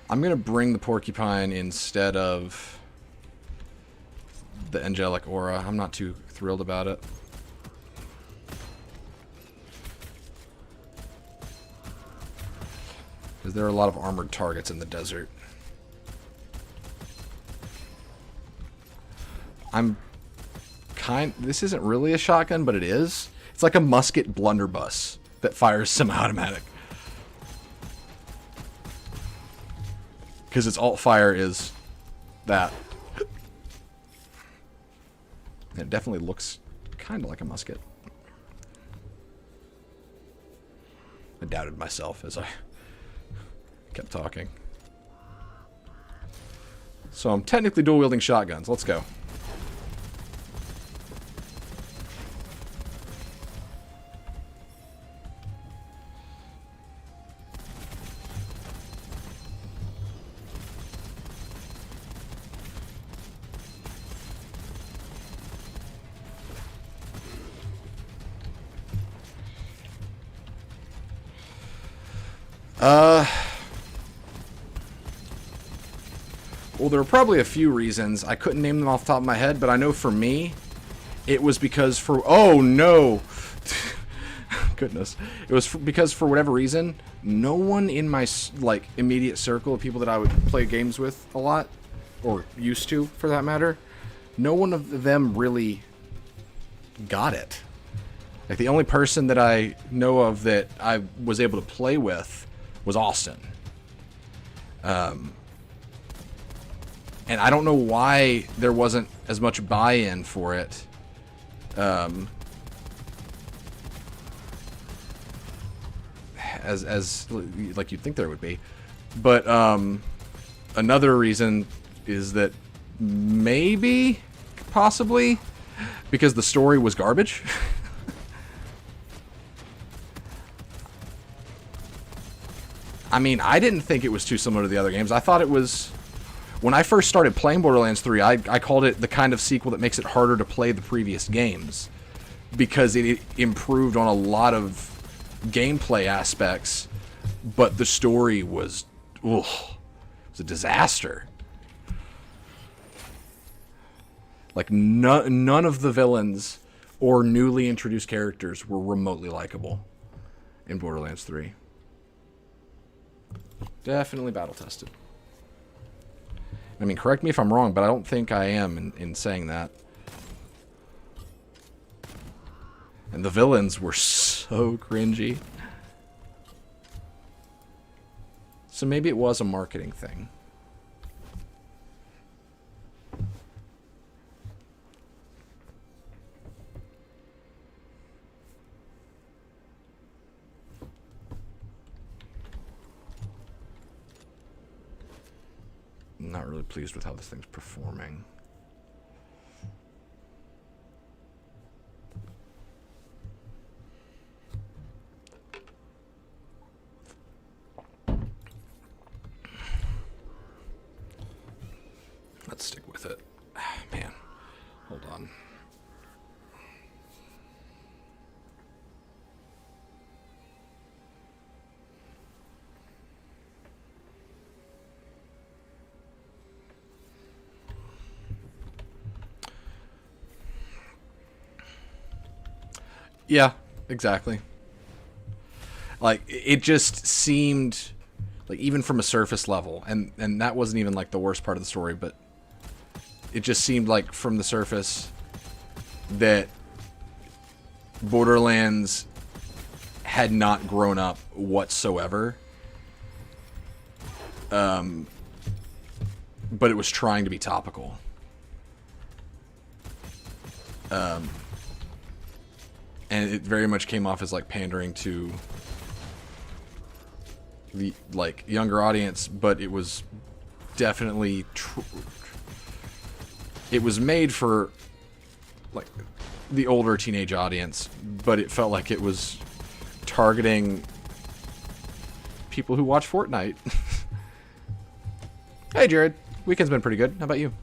I'm going to bring the Porcupine instead of the Angelic Aura. I'm not too thrilled about it. Because there are a lot of armored targets in the desert. This isn't really a shotgun, but it is. It's like a musket blunderbuss that fires semi-automatic. Because its alt fire is that. It definitely looks kind of like a musket. I doubted myself as I kept talking. So I'm technically dual-wielding shotguns. Let's go. Well, there were probably a few reasons. I couldn't name them off the top of my head, but I know for me, it was because for... Oh, no! Goodness. It was because for whatever reason, no one in my, like, immediate circle of people that I would play games with a lot, or used to, for that matter, no one of them really got it. Like, the only person that I know of that I was able to play with was Austin. And I don't know why there wasn't as much buy-in for it. As like you'd think there would be. But another reason is that maybe, possibly, because the story was garbage. I mean, I didn't think it was too similar to the other games. I thought it was... When I first started playing Borderlands 3, I called it the kind of sequel that makes it harder to play the previous games. Because it improved on a lot of gameplay aspects, but the story was... Ugh, it was a disaster. Like, none of the villains or newly introduced characters were remotely likable in Borderlands 3. Definitely battle-tested. I mean, correct me if I'm wrong, but I don't think I am in saying that. And the villains were so cringy. So maybe it was a marketing thing. I'm not really pleased with how this thing's performing. Let's stick with it. Man, hold on. Yeah, exactly. Like, it just seemed, like, even from a surface level, and that wasn't even, like, the worst part of the story, but it just seemed like, from the surface, that Borderlands had not grown up whatsoever. But it was trying to be topical. And it very much came off as, like, pandering to the, like, younger audience, but it was definitely it was made for, like, the older teenage audience, but it felt like it was targeting people who watch Fortnite. Hey, Jared. Weekend's been pretty good. How about you?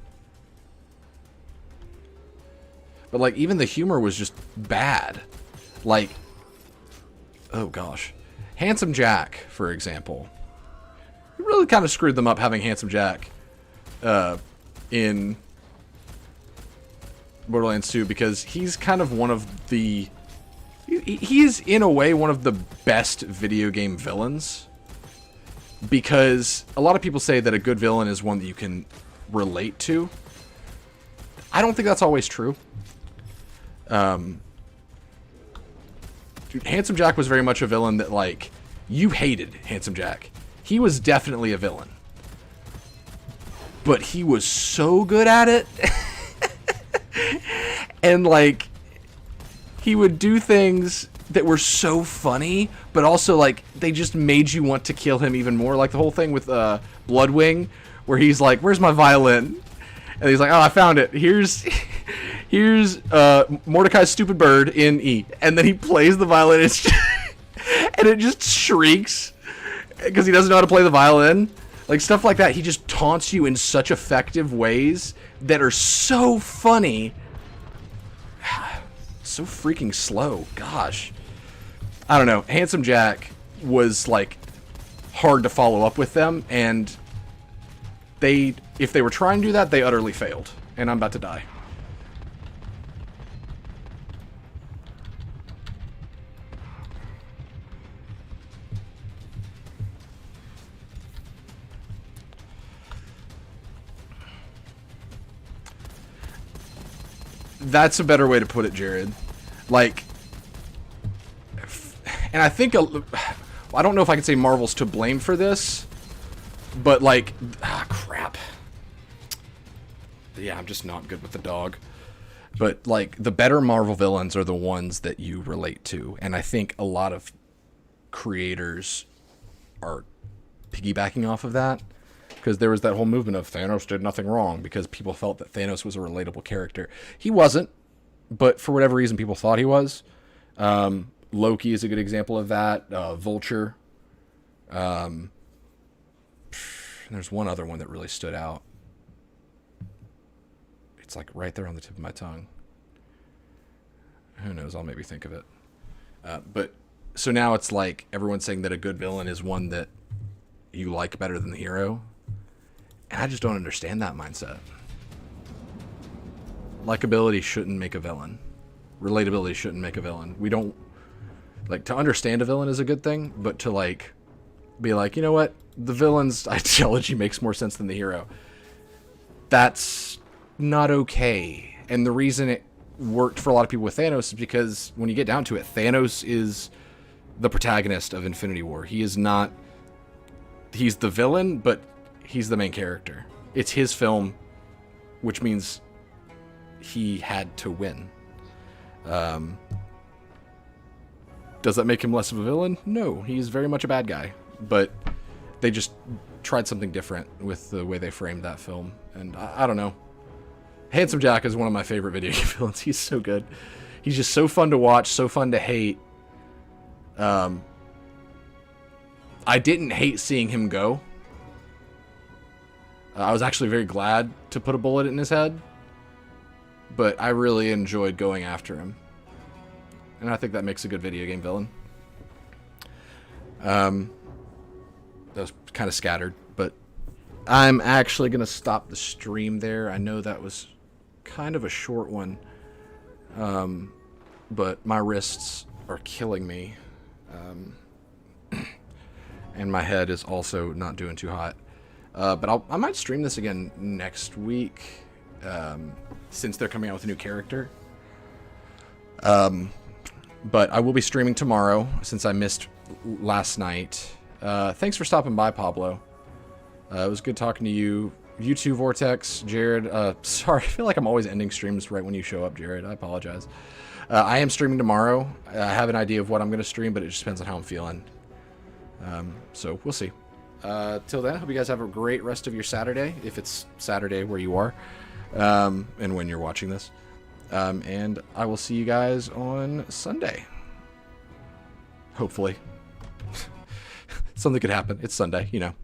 But, like, even the humor was just bad. Like, oh gosh. Handsome Jack, for example. It really kind of screwed them up having Handsome Jack in Borderlands 2, because he's kind of one of the... He's, in a way, one of the best video game villains. because a lot of people say that a good villain is one that you can relate to. I don't think that's always true. Dude, Handsome Jack was very much a villain that, like, you hated Handsome Jack. He was definitely a villain. But he was so good at it. And, like, he would do things that were so funny, but also, like, they just made you want to kill him even more. Like the whole thing with Bloodwing, where he's like, "Where's my violin?" And he's like, "Oh, I found it. Here's Mordecai's stupid bird in E." And then he plays the violin, and it just shrieks because he doesn't know how to play the violin. Like, stuff like that. He just taunts you in such effective ways that are so funny. So freaking slow. Gosh. I don't know. Handsome Jack was, like, hard to follow up with them, and if they were trying to do that, they utterly failed. And I'm about to die. That's a better way to put it, Jared. Like, and I think, I don't know if I can say Marvel's to blame for this, but, like, crap. Yeah, I'm just not good with the dog. But, like, the better Marvel villains are the ones that you relate to. And I think a lot of creators are piggybacking off of that. Because there was that whole movement of Thanos did nothing wrong, because people felt that Thanos was a relatable character. He wasn't, but for whatever reason, people thought he was. Loki is a good example of that. Vulture. There's one other one that really stood out. It's like right there on the tip of my tongue. Who knows? I'll maybe think of it. But so now it's like everyone's saying that a good villain is one that you like better than the hero. And I just don't understand that mindset. Likability shouldn't make a villain. Relatability shouldn't make a villain. We don't, like, to understand a villain is a good thing, but to, like, be like, you know what? The villain's ideology makes more sense than the hero. That's not okay. And the reason it worked for a lot of people with Thanos is because when you get down to it, Thanos is the protagonist of Infinity War. He is not, he's the villain, but he's the main character. It's his film, which means he had to win. Does that make him less of a villain? No, he's very much a bad guy. But they just tried something different with the way they framed that film. And I don't know. Handsome Jack is one of my favorite video game villains. He's so good. He's just so fun to watch, so fun to hate. I didn't hate seeing him go. I was actually very glad to put a bullet in his head, but I really enjoyed going after him. And I think that makes a good video game villain. That was kind of scattered, but I'm actually going to stop the stream there. I know that was kind of a short one, but my wrists are killing me, and my head is also not doing too hot. But I might stream this again next week, since they're coming out with a new character. But I will be streaming tomorrow, since I missed last night. Thanks for stopping by, Pablo. It was good talking to you. You too, Vortex. Jared, sorry, I feel like I'm always ending streams right when you show up, Jared. I apologize. I am streaming tomorrow. I have an idea of what I'm going to stream, but it just depends on how I'm feeling. So we'll see. Till then, I hope you guys have a great rest of your Saturday, if it's Saturday where you are, and when you're watching this. And I will see you guys on Sunday. Hopefully. Something could happen. It's Sunday, you know.